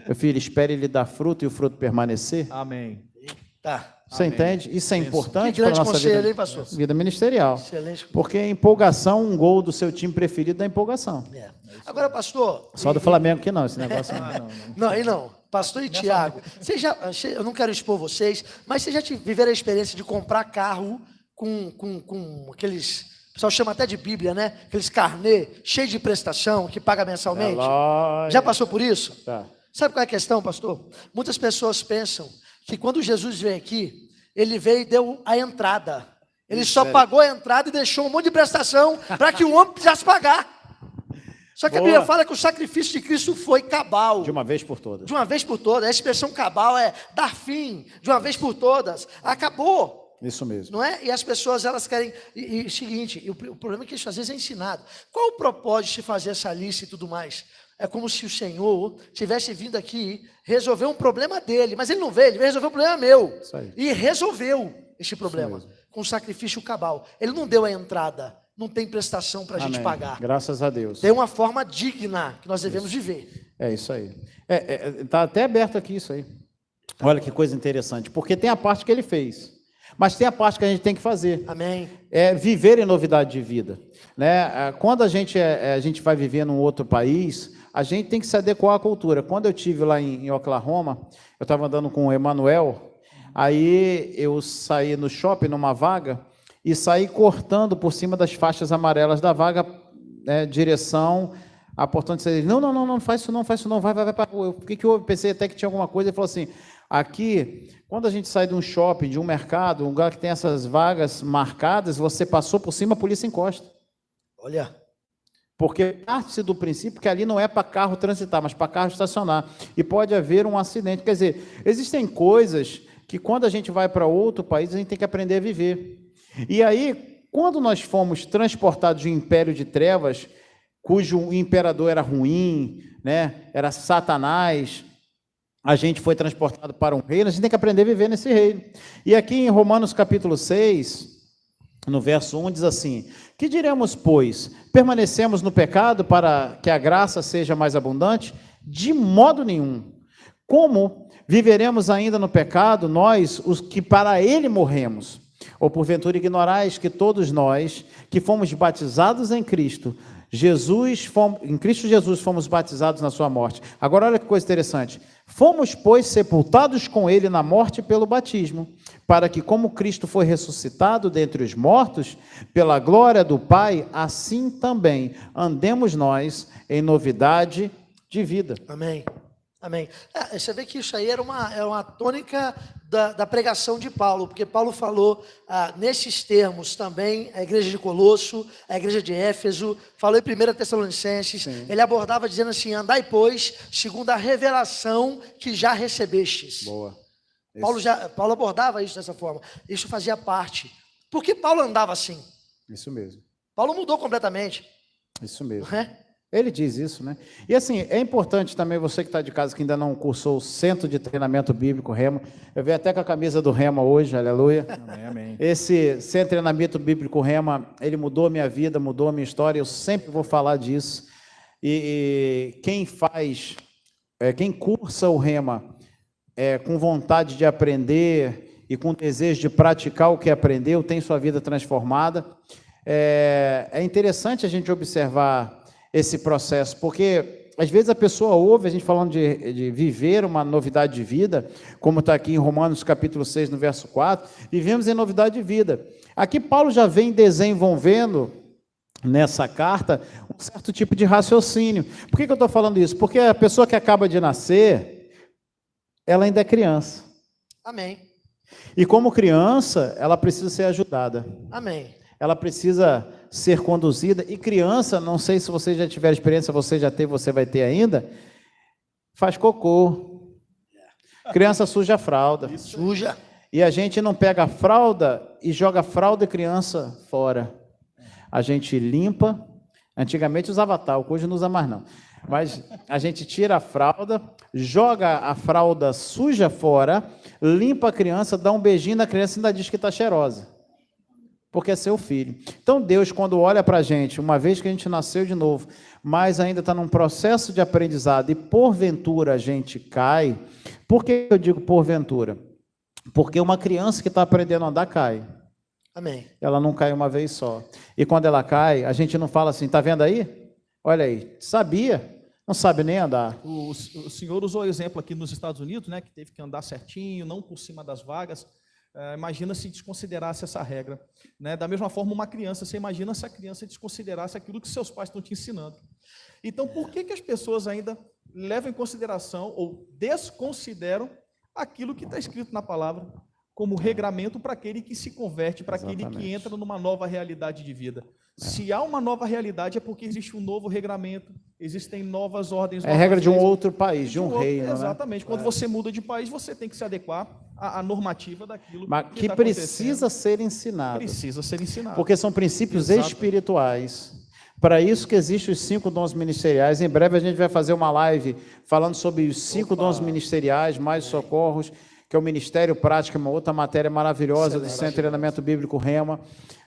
Meu filho, espere ele dar fruto e o fruto permanecer. Amém. Tá. Você entende? Isso é importante Que para a grande nossa conselho, vida, hein, pastor? vida ministerial. Excelente. Porque empolgação, um gol do seu time preferido dá empolgação. É. Agora, pastor... Só do Flamengo que não, esse negócio não. Não, aí não. Pastor e Tiago, eu não quero expor vocês, mas vocês já viveram a experiência de comprar carro com aqueles... O pessoal chama até de Bíblia, né? Aqueles carnê cheios de prestação que paga mensalmente. Já passou por isso? Tá. Sabe qual é a questão, pastor? Muitas pessoas pensam que quando Jesus veio aqui, ele veio e deu a entrada. Ele só pagou a entrada e deixou um monte de prestação para que o homem precisasse pagar. Só que a Bíblia fala que o sacrifício de Cristo foi cabal. De uma vez por todas. De uma vez por todas. A expressão cabal é dar fim, de uma vez por todas. Acabou. Isso mesmo. Não é? E as pessoas, elas querem... E o seguinte, o problema é que isso às vezes é ensinado. Qual o propósito de fazer essa lista e tudo mais? É como se o Senhor tivesse vindo aqui resolver um problema dele. Mas ele não veio, ele veio resolver um problema meu. Isso aí. E resolveu este problema com sacrifício cabal. Ele não deu a entrada. Não tem prestação para a gente pagar. Graças a Deus. Tem uma forma digna que nós devemos viver. É isso aí. Está até aberto aqui isso aí. Olha que coisa interessante. Porque tem a parte que ele fez. Mas tem a parte que a gente tem que fazer. Amém. É viver em novidade de vida. Né? Quando a gente vai viver num outro país, a gente tem que se adequar à cultura. Quando eu estive lá em Oklahoma, eu estava andando com o Emanuel, aí eu saí no shopping, numa vaga, e saí cortando por cima das faixas amarelas da vaga, direção a portão de saída. Não faz isso não, vai para a rua. O que houve? Pensei até que tinha alguma coisa. Ele falou assim, aqui, quando a gente sai de um shopping, de um mercado, um lugar que tem essas vagas marcadas, você passou por cima, a polícia encosta. Olha. Porque parte-se do princípio que ali não é para carro transitar, mas para carro estacionar. E pode haver um acidente. Quer dizer, existem coisas que quando a gente vai para outro país, a gente tem que aprender a viver. E aí, quando nós fomos transportados de um império de trevas, cujo imperador era ruim, né, era Satanás, a gente foi transportado para um reino, a gente tem que aprender a viver nesse reino. E aqui em Romanos capítulo 6, no verso 1, diz assim, que diremos, pois? Permanecemos no pecado para que a graça seja mais abundante? De modo nenhum. Como viveremos ainda no pecado, nós, os que para ele morremos? Ou porventura ignorais que todos nós, que fomos batizados em Cristo Jesus, em Cristo Jesus fomos batizados na sua morte. Agora olha que coisa interessante. Fomos, pois, sepultados com ele na morte pelo batismo, para que, como Cristo foi ressuscitado dentre os mortos, pela glória do Pai, assim também andemos nós em novidade de vida. Amém. Amém. Você vê que isso aí era uma tônica da pregação de Paulo, porque Paulo falou nesses termos também, a igreja de Colosso, a igreja de Éfeso, falou em 1 Tessalonicenses, sim. Ele abordava dizendo assim, andai, pois, segundo a revelação que já recebestes. Boa. Paulo abordava isso dessa forma, isso fazia parte. Por que Paulo andava assim? Isso mesmo. Paulo mudou completamente. Isso mesmo. Não é? Ele diz isso, né? E assim, é importante também, você que está de casa, que ainda não cursou o Centro de Treinamento Bíblico Rema, eu venho até com a camisa do Rema hoje, aleluia. Amém, amém. Esse Centro de Treinamento Bíblico Rema, ele mudou a minha vida, mudou a minha história, eu sempre vou falar disso. E quem quem cursa o Rema com vontade de aprender e com desejo de praticar o que aprendeu, tem sua vida transformada. É interessante a gente observar esse processo, porque às vezes a pessoa ouve a gente falando de viver uma novidade de vida, como está aqui em Romanos capítulo 6, no verso 4, vivemos em novidade de vida. Aqui Paulo já vem desenvolvendo nessa carta um certo tipo de raciocínio. Por que eu estou falando isso? Porque a pessoa que acaba de nascer, ela ainda é criança. Amém. E como criança, ela precisa ser ajudada. Amém. Ela precisa ser conduzida. E criança, não sei se você já tiver experiência, você já teve, você vai ter ainda, faz cocô. Criança suja a fralda. Suja. E a gente não pega a fralda e joga a fralda e criança fora. A gente limpa. Antigamente usava talco, hoje não usa mais não. Mas a gente tira a fralda, joga a fralda suja fora, limpa a criança, dá um beijinho na criança e ainda diz que está cheirosa. Porque é seu filho. Então Deus, quando olha para a gente, uma vez que a gente nasceu de novo, mas ainda está num processo de aprendizado e porventura a gente cai. Por que eu digo porventura? Porque uma criança que está aprendendo a andar cai. Amém. Ela não cai uma vez só. E quando ela cai, a gente não fala assim, está vendo aí? Olha aí, sabia, não sabe nem andar. O senhor usou o exemplo aqui nos Estados Unidos, né, que teve que andar certinho, não por cima das vagas. Imagina se desconsiderasse essa regra. Né? Da mesma forma, uma criança, você imagina se a criança desconsiderasse aquilo que seus pais estão te ensinando. Então, por que as pessoas ainda levam em consideração ou desconsideram aquilo que está escrito na palavra como regramento para aquele que se converte, para aquele que entra numa nova realidade de vida? Se há uma nova realidade, é porque existe um novo regramento, existem novas ordens. É regra de um outro país, de um reino. Exatamente. Quando você muda de país, você tem que se adequar à normativa daquilo que precisa ser ensinado. Precisa ser ensinado. Porque são princípios espirituais. Para isso que existem os 5 dons ministeriais. Em breve a gente vai fazer uma live falando sobre os 5 dons ministeriais, mais socorros, que é o Ministério Prático, uma outra matéria maravilhosa do Centro de Treinamento Bíblico Rema,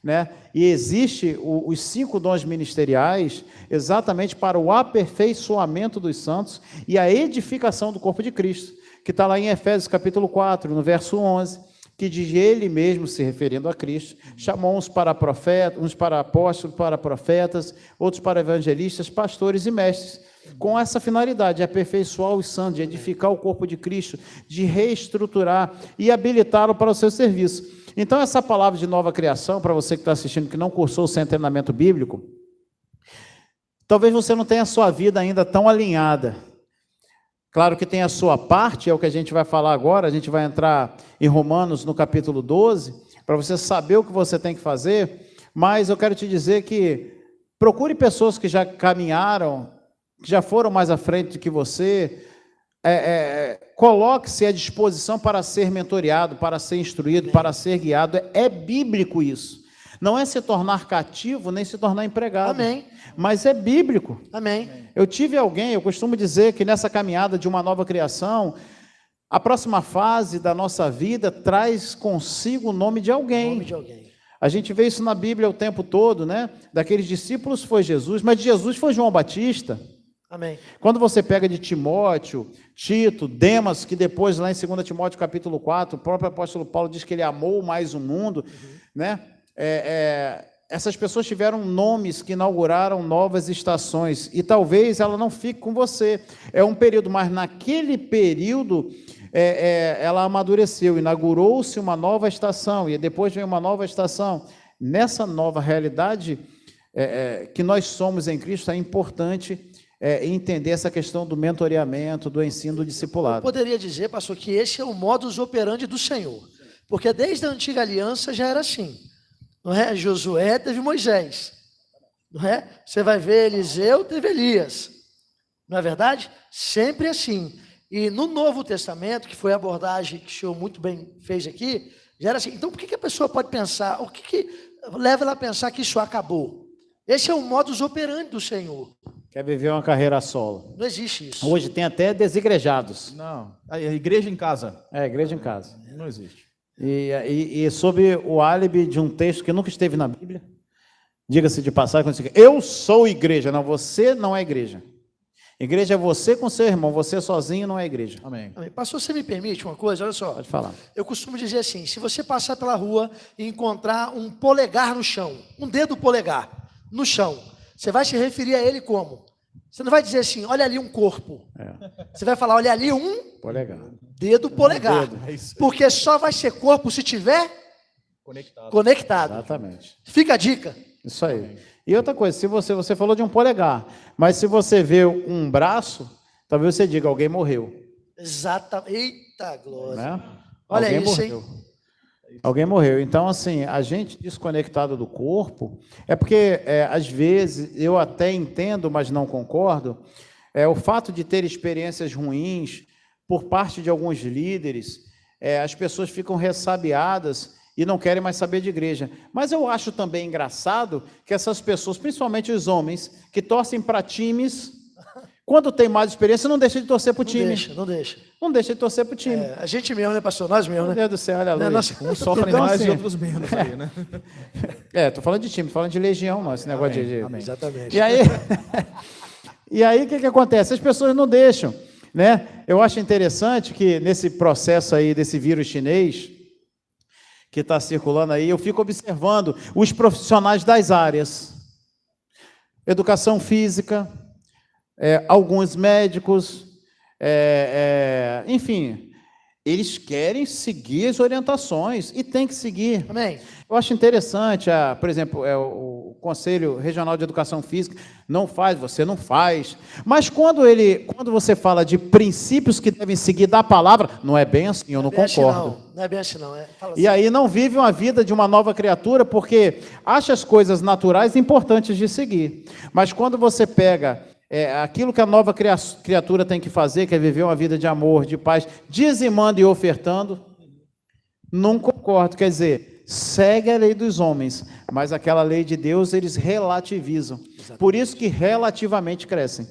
né? E existe os 5 dons ministeriais exatamente para o aperfeiçoamento dos santos e a edificação do corpo de Cristo, que está lá em Efésios capítulo 4, no verso 11, que diz ele mesmo, se referindo a Cristo, chamou uns para profetas, uns para apóstolos, para profetas, outros para evangelistas, pastores e mestres, com essa finalidade, de aperfeiçoar os santos, de edificar o corpo de Cristo, de reestruturar e habilitá-lo para o seu serviço. Então, essa palavra de nova criação, para você que está assistindo, que não cursou o Centro de Treinamento Bíblico, talvez você não tenha a sua vida ainda tão alinhada. Claro que tem a sua parte, é o que a gente vai falar agora, a gente vai entrar em Romanos no capítulo 12, para você saber o que você tem que fazer, mas eu quero te dizer que procure pessoas que já caminharam, que já foram mais à frente do que você, coloque-se à disposição para ser mentoreado, para ser instruído, para ser guiado. É bíblico isso. Não é se tornar cativo, nem se tornar empregado. Amém. Mas é bíblico. Amém. Eu tive alguém, eu costumo dizer que nessa caminhada de uma nova criação, a próxima fase da nossa vida traz consigo o nome de alguém. Nome de alguém. A gente vê isso na Bíblia o tempo todo, né? Daqueles discípulos foi Jesus, mas de Jesus foi João Batista. Amém. Quando você pega de Timóteo, Tito, Demas, que depois lá em 2 Timóteo capítulo 4, o próprio apóstolo Paulo diz que ele amou mais o mundo, né? Essas pessoas tiveram nomes que inauguraram novas estações, e talvez ela não fique com você. É um período, mas naquele período ela amadureceu, inaugurou-se uma nova estação, e depois vem uma nova estação. Nessa nova realidade que nós somos em Cristo, é importante entender essa questão do mentoreamento, do ensino, do discipulado. Eu poderia dizer, pastor, que esse é o modus operandi do Senhor, porque desde a antiga aliança já era assim, não é? Josué teve Moisés, não é? Você vai ver Eliseu teve Elias, não é verdade? Sempre assim. E no Novo Testamento, que foi a abordagem que o senhor muito bem fez aqui, já era assim. Então, por que a pessoa pode pensar, o que leva ela a pensar que isso acabou? Esse é o modus operandi do Senhor. Quer viver uma carreira solo. Não existe isso. Hoje tem até desigrejados. Não, a igreja em casa. Igreja em casa. Não existe. E sob o álibi de um texto que nunca esteve na Bíblia, diga-se de passagem, quando você diz, eu sou igreja. Não, você não é igreja. Igreja é você com seu irmão, você sozinho não é igreja. Amém. Amém. Pastor, você me permite uma coisa? Olha só. Pode falar. Eu costumo dizer assim, se você passar pela rua e encontrar um polegar no chão, um dedo polegar no chão, você vai se referir a ele como? Você não vai dizer assim, olha ali um corpo. Você vai falar, olha ali um Polegar. dedo polegar. É isso. Porque só vai ser corpo se tiver Conectado. conectado. Exatamente. Fica a dica. Isso aí. E outra coisa, se você falou de um polegar, mas se você vê um braço, talvez você diga, alguém morreu. Exatamente. Eita, glória. Né? Olha Alguém isso, morreu. hein? Alguém morreu. Então, assim, a gente desconectado do corpo, é porque, às vezes, eu até entendo, mas não concordo, o fato de ter experiências ruins por parte de alguns líderes, as pessoas ficam ressabiadas e não querem mais saber de igreja. Mas eu acho também engraçado que essas pessoas, principalmente os homens, que torcem para times, quando tem mais experiência, não deixa de torcer para o time. Não deixa. Não deixa de torcer para o time. A gente mesmo, né, pastor? Nós mesmos, Meu né? Deus do céu, olha a luz. Nossa, Uns sofrem Então, mais assim, e outros menos aí, né? Tô falando de time, tô falando de legião, não, esse negócio de... Amém. Exatamente. E aí o que acontece? As pessoas não deixam, né? Eu acho interessante que nesse processo aí desse vírus chinês que está circulando aí, eu fico observando os profissionais das áreas, educação física, alguns médicos, enfim, eles querem seguir as orientações e tem que seguir. Amém. Eu acho interessante, por exemplo, o Conselho Regional de Educação Física não faz, você não faz. Mas quando você fala de princípios que devem seguir da palavra, não é bem assim, eu não concordo. Não é bem assim, não. Fala assim. E aí não vive uma vida de uma nova criatura, porque acha as coisas naturais importantes de seguir. Mas quando você pega aquilo que a nova criatura tem que fazer, que é viver uma vida de amor, de paz, dizimando e ofertando, não concordo. Quer dizer, segue a lei dos homens, mas aquela lei de Deus eles relativizam. Exatamente. Por isso que relativamente crescem.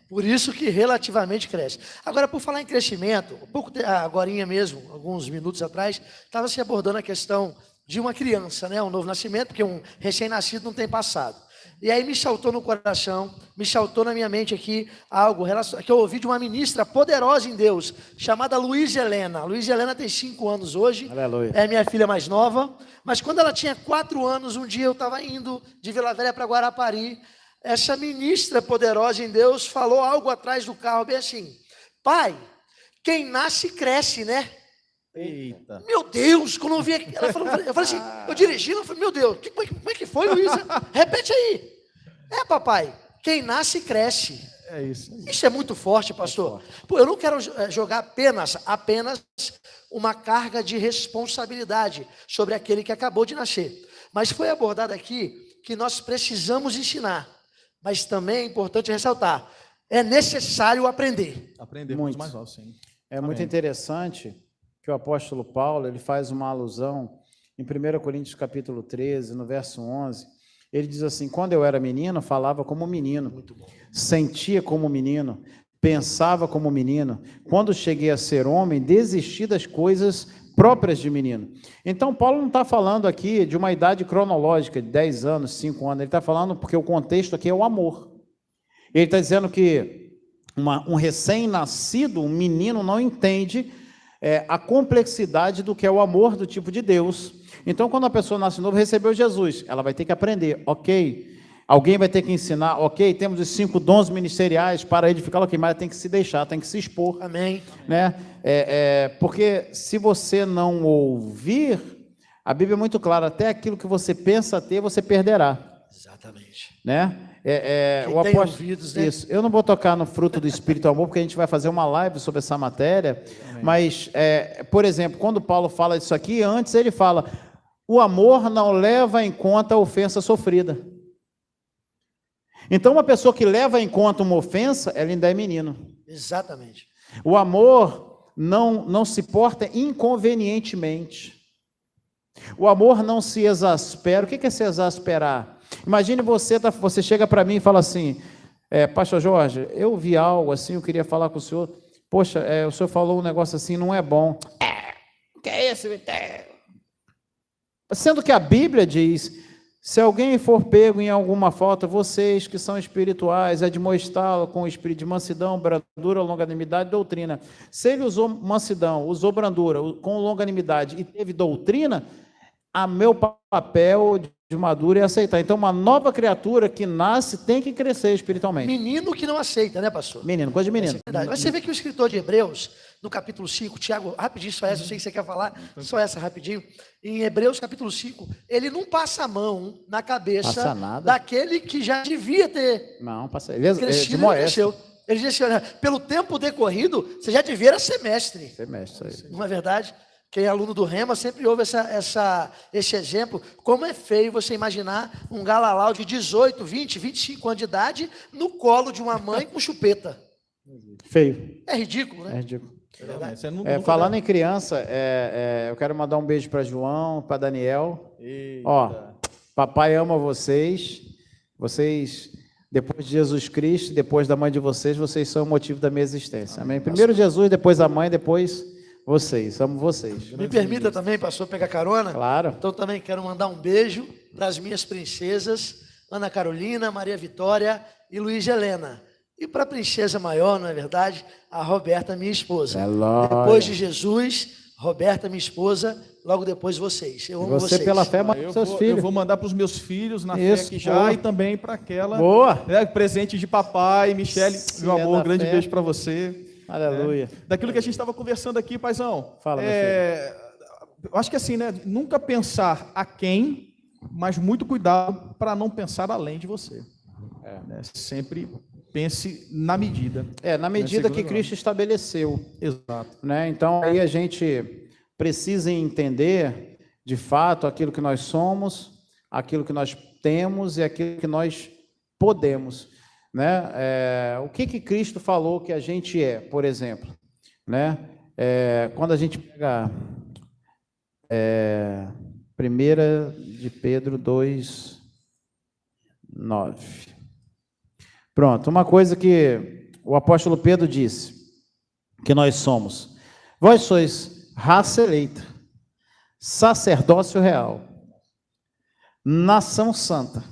Por isso que relativamente cresce. Agora, por falar em crescimento, agorinha mesmo, alguns minutos atrás, estava se abordando a questão de uma criança, né, um novo nascimento, porque um recém-nascido não tem passado. E aí me saltou no coração, me saltou na minha mente aqui algo que eu ouvi de uma ministra poderosa em Deus, chamada Luiz Helena. Luiz Helena tem 5 anos hoje. Aleluia. É minha filha mais nova, mas quando ela tinha 4 anos, um dia eu estava indo de Vila Velha para Guarapari, essa ministra poderosa em Deus falou algo atrás do carro, bem assim, pai, quem nasce cresce, né? Eita. Meu Deus, quando eu vi aqui, ela falou, eu falei assim, eu dirigindo, eu falei, meu Deus, como é que foi, Luísa? Repete aí. Papai, quem nasce cresce. É isso. Isso é muito forte, pastor. Pô, eu não quero jogar apenas uma carga de responsabilidade sobre aquele que acabou de nascer. Mas foi abordado aqui que nós precisamos ensinar. Mas também é importante ressaltar, é necessário aprender. Aprender Muito. mais alto, sim. É muito interessante que o apóstolo Paulo ele faz uma alusão em 1 Coríntios capítulo 13, no verso 11. Ele diz assim, quando eu era menino, falava como menino, sentia como menino, pensava como menino. Quando cheguei a ser homem, desisti das coisas próprias de menino. Então, Paulo não está falando aqui de uma idade cronológica, de 10 anos, 5 anos, ele está falando porque o contexto aqui é o amor. Ele está dizendo que um recém-nascido, um menino, não entende a complexidade do que é o amor do tipo de Deus. Então, quando a pessoa nasce novo, recebeu Jesus, ela vai ter que aprender, ok, alguém vai ter que ensinar, ok, temos os 5 dons ministeriais para edificar, ok, mas tem que se deixar, tem que se expor. Amém. Né? Porque se você não ouvir, a Bíblia é muito clara, até aquilo que você pensa ter, você perderá. Exatamente. Né? Quem tem ouvidos, né? Isso. Eu não vou tocar no fruto do Espírito Amor, porque a gente vai fazer uma live sobre essa matéria. Amém. Mas, por exemplo, quando Paulo fala disso aqui, antes ele fala, o amor não leva em conta a ofensa sofrida. Então, uma pessoa que leva em conta uma ofensa, ela ainda é menino. Exatamente. O amor não se porta inconvenientemente. O amor não se exaspera. O que é se exasperar? Imagine você chega para mim e fala assim, pastor Jorge, eu vi algo assim, eu queria falar com o senhor, poxa, o senhor falou um negócio assim, não é bom. Que é isso? Sendo que a Bíblia diz, se alguém for pego em alguma falta, vocês que são espirituais, admoestá-lo com o espírito de mansidão, brandura, longanimidade e doutrina. Se ele usou mansidão, usou brandura, com longanimidade e teve doutrina, a meu papel de maduro e aceitar. Então, uma nova criatura que nasce tem que crescer espiritualmente. Menino que não aceita, né, pastor? Menino, coisa de menino. Essa é verdade. Mas você vê que o escritor de Hebreus, no capítulo 5, Tiago, rapidinho, só essa, eu sei que você quer falar, só essa rapidinho. Em Hebreus, capítulo 5, ele não passa a mão na cabeça Passa nada. daquele que já devia ter Não, passa. Ele crescido e admoesta. cresceu. Ele diz assim, olha, pelo tempo decorrido, você já devia ser mestre. Você mexe isso aí. Não é verdade? Quem é aluno do Rema sempre ouve esse exemplo. Como é feio você imaginar um galalau de 18, 20, 25 anos de idade no colo de uma mãe com chupeta. Feio. É ridículo, né? É ridículo. Realmente, você nunca Falando em criança, eu quero mandar um beijo para João, para Daniel. Eita. Ó, papai ama vocês. Vocês, depois de Jesus Cristo, depois da mãe de vocês, vocês são o motivo da minha existência. Amém? Primeiro Jesus, depois a mãe, depois vocês. Amo vocês. Me permita também, pastor, pegar carona? Claro. Então também quero mandar um beijo para as minhas princesas, Ana Carolina, Maria Vitória e Luiz Helena. E para a princesa maior, não é verdade? A Roberta, minha esposa. Depois de Jesus, Roberta, minha esposa, logo depois vocês. Eu amo Você, vocês. pela fé, manda para seus Eu filhos. vou mandar para os meus filhos na Isso, fé aqui já boa. e também para aquela. Boa. Né, presente de papai, Michele, Se meu é amor, da grande fé. beijo para você. Aleluia. Daquilo que a gente estava conversando aqui, paizão. Fala, meu eu acho que assim, né? Nunca pensar a quem, mas muito cuidado para não pensar além de você. Né, sempre pense na medida. Na medida que Cristo estabeleceu. Exato. Né? Então, aí a gente precisa entender, de fato, aquilo que nós somos, aquilo que nós temos e aquilo que nós podemos. Né? O que Cristo falou que a gente é, por exemplo? Né? Quando a gente pega 1 de Pedro 2, 9. Pronto, uma coisa que o apóstolo Pedro disse, que nós somos. Vós sois raça eleita, sacerdócio real, nação santa,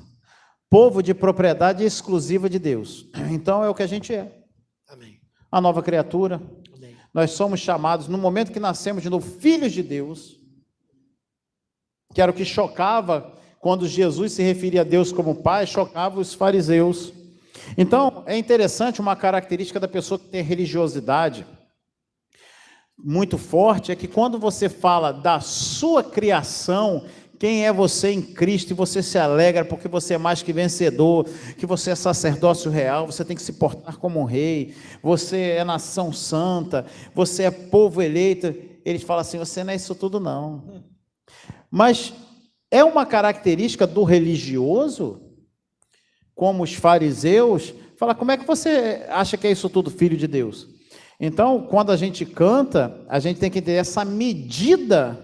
povo de propriedade exclusiva de Deus. Então é o que a gente é. Amém. A nova criatura. Amém. Nós somos chamados, no momento que nascemos de novo, filhos de Deus, que era o que chocava, quando Jesus se referia a Deus como Pai, chocava os fariseus. Então, é interessante, uma característica da pessoa que tem religiosidade muito forte, é que quando você fala da sua criação, quem é você em Cristo, e você se alegra porque você é mais que vencedor, que você é sacerdócio real, você tem que se portar como um rei, você é nação santa, você é povo eleito, eles falam assim, você não é isso tudo não. Mas é uma característica do religioso, como os fariseus, fala, como é que você acha que é isso tudo, filho de Deus? Então, quando a gente canta, a gente tem que ter essa medida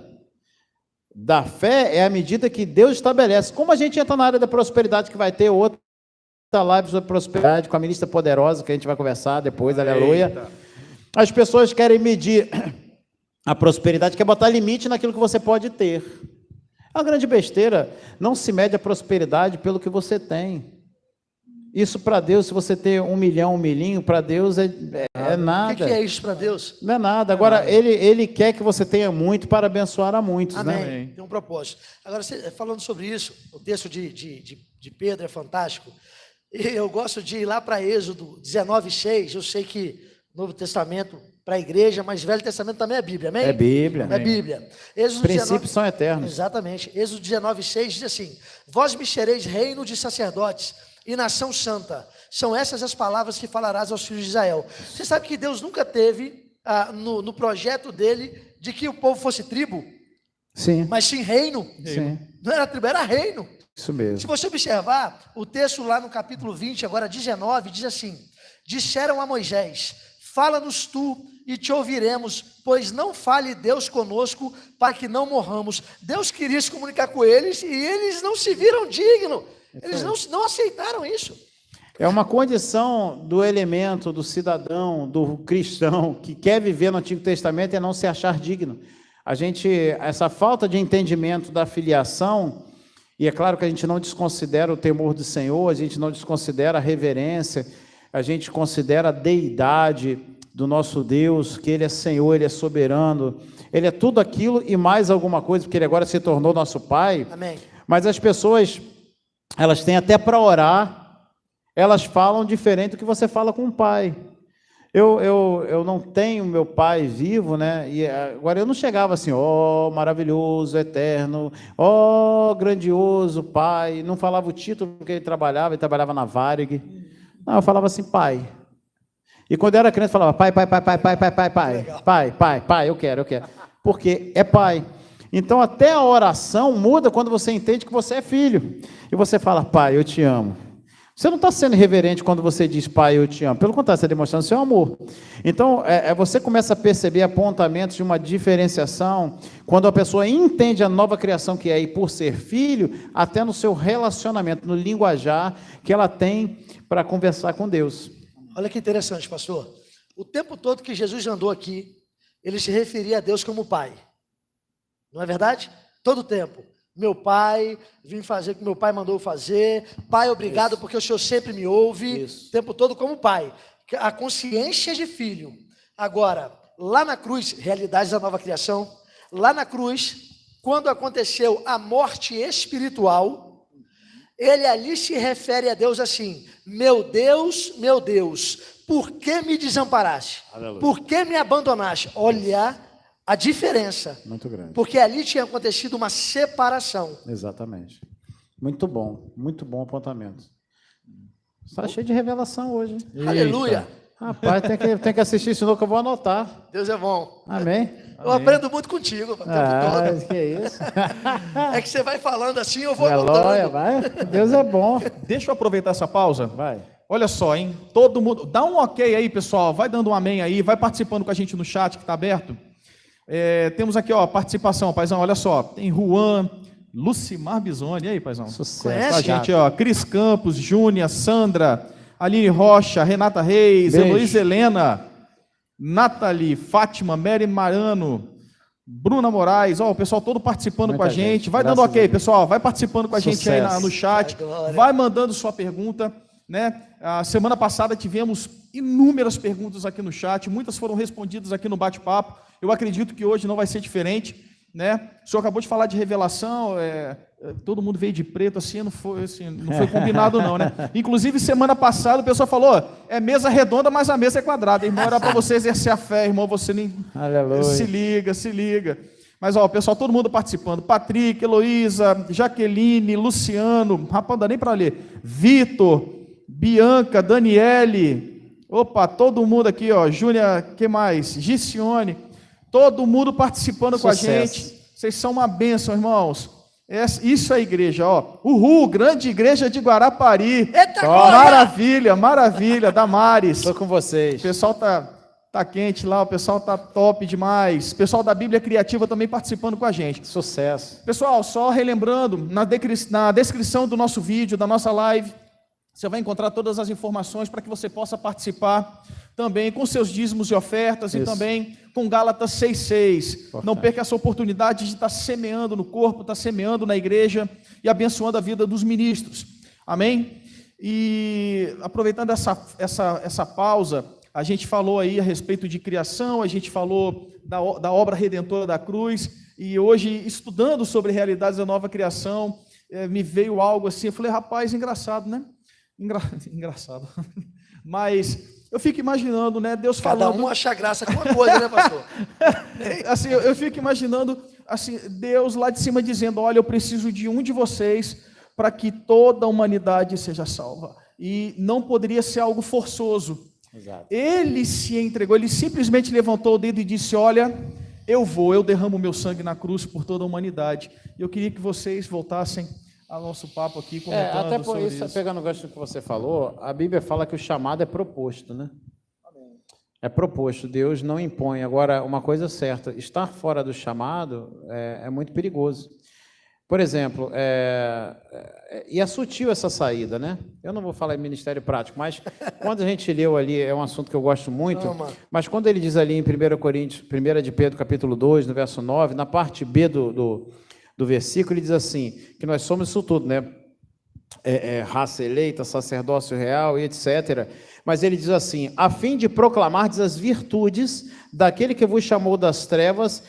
da fé, é a medida que Deus estabelece. Como a gente entra na área da prosperidade, que vai ter outra live sobre prosperidade, com a ministra poderosa, que a gente vai conversar depois, aleluia. As pessoas querem medir a prosperidade, quer botar limite naquilo que você pode ter. É uma grande besteira, não se mede a prosperidade pelo que você tem. Isso para Deus, se você ter 1 milhão, 1 milhinho, para Deus é nada. O que é isso para Deus? Não é nada. Agora, Ele quer que você tenha muito para abençoar a muitos. Amém. Né? Tem um propósito. Agora, falando sobre isso, o texto de Pedro é fantástico. E eu gosto de ir lá para Êxodo 19:6. Eu sei que Novo Testamento para a igreja, mas Velho Testamento também é Bíblia, amém? É Bíblia. É Bíblia. Êxodo Princípios 19, são eternos. Exatamente. Êxodo 19:6 diz assim: vós me sereis reino de sacerdotes e nação santa. São essas as palavras que falarás aos filhos de Israel. Você sabe que Deus nunca teve no projeto dele de que o povo fosse tribo, Sim. mas sim reino. Sim. Não era tribo, era reino. Isso mesmo. Se você observar, o texto lá no capítulo 20, agora 19, diz assim: disseram a Moisés, fala-nos tu e te ouviremos, pois não fale Deus conosco para que não morramos. Deus queria se comunicar com eles e eles não se viram dignos. Eles não aceitaram isso. É uma condição do elemento, do cidadão, do cristão, que quer viver no Antigo Testamento, é não se achar digno. Essa falta de entendimento da filiação, e é claro que a gente não desconsidera o temor do Senhor, a gente não desconsidera a reverência, a gente considera a deidade do nosso Deus, que Ele é Senhor, Ele é soberano, Ele é tudo aquilo e mais alguma coisa, porque Ele agora se tornou nosso Pai. Amém. Mas as pessoas, elas têm até para orar, elas falam diferente do que você fala com o pai. Eu não tenho meu pai vivo, né? E agora eu não chegava assim, ó, maravilhoso, eterno, ó, grandioso pai. Não falava o título que ele trabalhava na Varig. Não, eu falava assim, pai. E quando eu era criança, eu falava pai, eu quero. Porque é pai. Então até a oração muda quando você entende que você é filho. E você fala, pai, eu te amo. Você não está sendo irreverente quando você diz, pai, eu te amo. Pelo contrário, você está demonstrando seu amor. Então, você começa a perceber apontamentos de uma diferenciação quando a pessoa entende a nova criação que é, e por ser filho, até no seu relacionamento, no linguajar que ela tem para conversar com Deus. Olha que interessante, pastor. O tempo todo que Jesus andou aqui, ele se referia a Deus como pai. Não é verdade? Todo o tempo. Meu pai, vim fazer o que meu pai mandou fazer. Pai, obrigado, porque o Senhor sempre me ouve. O tempo todo como pai. A consciência de filho. Agora, lá na cruz, realidades da nova criação, lá na cruz, quando aconteceu a morte espiritual, ele ali se refere a Deus assim, meu Deus, por que me desamparaste? Aleluia. Por que me abandonaste? Olha a diferença. Muito grande. Porque ali tinha acontecido uma separação. Exatamente. Muito bom apontamento. Está cheio de revelação hoje. Aleluia. Rapaz, tem que assistir isso, que eu vou anotar. Deus é bom. Amém? Eu aprendo muito contigo o tempo todo. Que isso? É que você vai falando assim, eu vou Aleluia, anotando. vai. Deus é bom. Deixa eu aproveitar essa pausa. Vai. Olha só, hein? Todo mundo, dá um ok aí, pessoal. Vai dando um amém aí, vai participando com a gente no chat que está aberto. Temos aqui, ó, participação, paizão, olha só. Tem Juan, Lucimar Bisoni, e aí, paizão? Sucesso. A gente, ó, Cris Campos, Júnia, Sandra, Aline Rocha, Renata Reis, Beijo. Heloísa Helena, Nathalie, Fátima, Mary Marano, Bruna Moraes, ó, o pessoal todo participando Muita com a gente. Vai graças dando a ok, Deus. pessoal, vai participando com a gente aí Sucesso. no chat, Ai, glória. vai mandando sua pergunta, né? A semana passada tivemos inúmeras perguntas aqui no chat, muitas foram respondidas aqui no bate-papo. Eu acredito que hoje não vai ser diferente, né? O senhor acabou de falar de revelação, todo mundo veio de preto, assim, não foi combinado não, né? Inclusive, semana passada, o pessoal falou, é mesa redonda, mas a mesa é quadrada. Irmão, era para você exercer a fé, irmão, você nem... Aleluia. Se liga. Mas, ó, o pessoal, todo mundo participando. Patrick, Heloísa, Jaqueline, Luciano, rapaz, não dá nem para ler. Vitor, Bianca, Daniele, opa, todo mundo aqui, ó, Júnia, que mais? Gicione, todo mundo participando com a gente. Vocês são uma bênção, irmãos. Isso é a igreja, ó. Uhul, grande igreja de Guarapari. Eita, Maravilha, Damares. Estou com O vocês. pessoal tá quente lá, o pessoal tá top demais. O pessoal da Bíblia Criativa também participando com a gente. Sucesso. Pessoal, só relembrando, na descrição do nosso vídeo, da nossa live, você vai encontrar todas as informações para que você possa participar também com seus dízimos e ofertas. Isso. E também com Gálatas 6,6. Não perca essa oportunidade de estar semeando no corpo, estar semeando na igreja e abençoando a vida dos ministros. Amém? E aproveitando essa pausa, a gente falou aí a respeito de criação, a gente falou da obra redentora da cruz, e hoje, estudando sobre realidades da nova criação, me veio algo assim, eu falei, rapaz, engraçado, né? Engraçado. Mas eu fico imaginando, né, Deus falando... Cada um acha graça com uma coisa, né, pastor? Assim, eu fico imaginando, assim, Deus lá de cima dizendo, olha, eu preciso de um de vocês para que toda a humanidade seja salva. E não poderia ser algo forçoso. Exato. Ele se entregou, ele simplesmente levantou o dedo e disse, olha, eu derramo o meu sangue na cruz por toda a humanidade. E eu queria que vocês voltassem ao nosso papo aqui, comentando Até por sobre isso, pegando o gancho que você falou, a Bíblia fala que o chamado é proposto, né? É proposto, Deus não impõe. Agora, uma coisa certa, estar fora do chamado é muito perigoso. Por exemplo, e é sutil essa saída, né? Eu não vou falar em ministério prático, mas quando a gente leu ali, é um assunto que eu gosto muito, mas quando ele diz ali em 1 de Pedro, capítulo 2, no verso 9, na parte B do versículo, ele diz assim, que nós somos isso tudo, né? Raça eleita, sacerdócio real e etc. Mas ele diz assim, a fim de proclamardes as virtudes daquele que vos chamou das trevas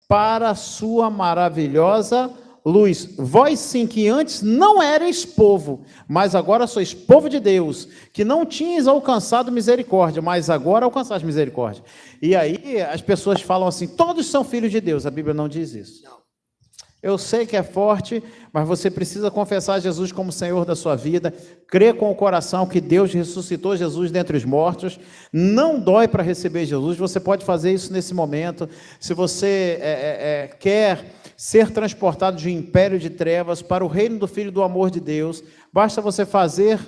para a sua maravilhosa luz. Vós sim que antes não erais povo, mas agora sois povo de Deus, que não tinhas alcançado misericórdia, mas agora alcançaste misericórdia. E aí as pessoas falam assim, todos são filhos de Deus. A Bíblia não diz isso. Eu sei que é forte, mas você precisa confessar Jesus como Senhor da sua vida, crer com o coração que Deus ressuscitou Jesus dentre os mortos. Não dói para receber Jesus, você pode fazer isso nesse momento. Se você quer ser transportado de um império de trevas para o reino do Filho do amor de Deus, basta você fazer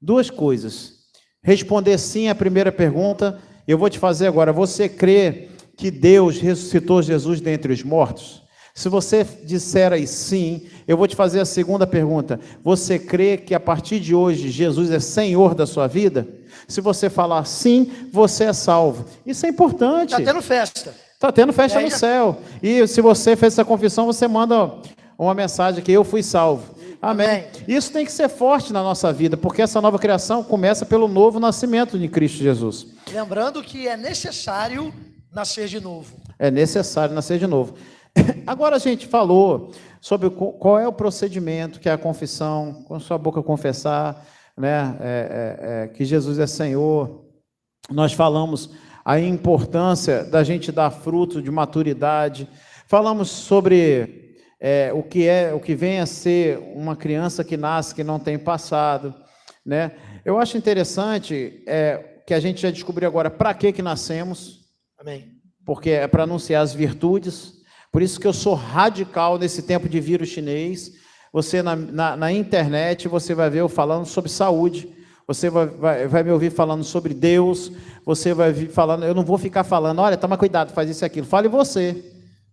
duas coisas. Responder sim à primeira pergunta. Eu vou te fazer agora, você crê que Deus ressuscitou Jesus dentre os mortos? Se você disser aí sim, eu vou te fazer a segunda pergunta. Você crê que a partir de hoje Jesus é Senhor da sua vida? Se você falar sim, você é salvo. Isso é importante. Está tendo festa. Está tendo festa no céu. E se você fez essa confissão, você manda uma mensagem que eu fui salvo. Amém. Isso tem que ser forte na nossa vida, porque essa nova criação começa pelo novo nascimento de Cristo Jesus. Lembrando que é necessário nascer de novo. É necessário nascer de novo. Agora a gente falou sobre qual é o procedimento, que é a confissão, com a sua boca confessar, né, que Jesus é Senhor. Nós falamos a importância da gente dar fruto de maturidade. Falamos sobre o que vem a ser uma criança que nasce, que não tem passado, né? Eu acho interessante que a gente já descobriu agora para que nascemos. Amém. Porque é para anunciar as virtudes. Por isso que eu sou radical nesse tempo de vírus chinês. Você na internet, você vai ver eu falando sobre saúde. Você vai me ouvir falando sobre Deus. Você vai vir falando, eu não vou ficar falando, olha, toma cuidado, faz isso e aquilo. Fale você.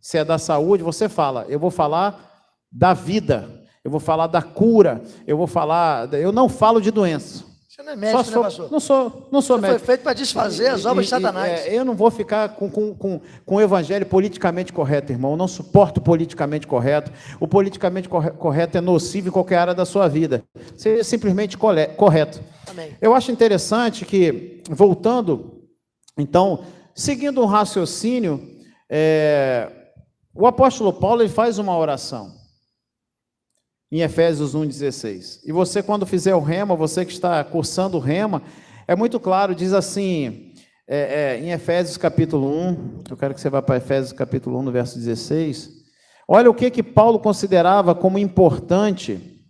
Se é da saúde, você fala. Eu vou falar da vida. Eu vou falar da cura. Eu não falo de doença. Você não é médico, né, pastor? Não sou médico. Foi feito para desfazer as obras de Satanás. Eu não vou ficar com o evangelho politicamente correto, irmão. Eu não suporto politicamente correto. O politicamente correto é nocivo em qualquer área da sua vida. Seja simplesmente correto. Amém. Eu acho interessante que, voltando, então, seguindo um raciocínio, o apóstolo Paulo ele faz uma oração. Em Efésios 1,16. E você, quando fizer o rema, você que está cursando o rema, é muito claro, diz assim, em Efésios capítulo 1, eu quero que você vá para Efésios capítulo 1, no verso 16. Olha o que Paulo considerava como importante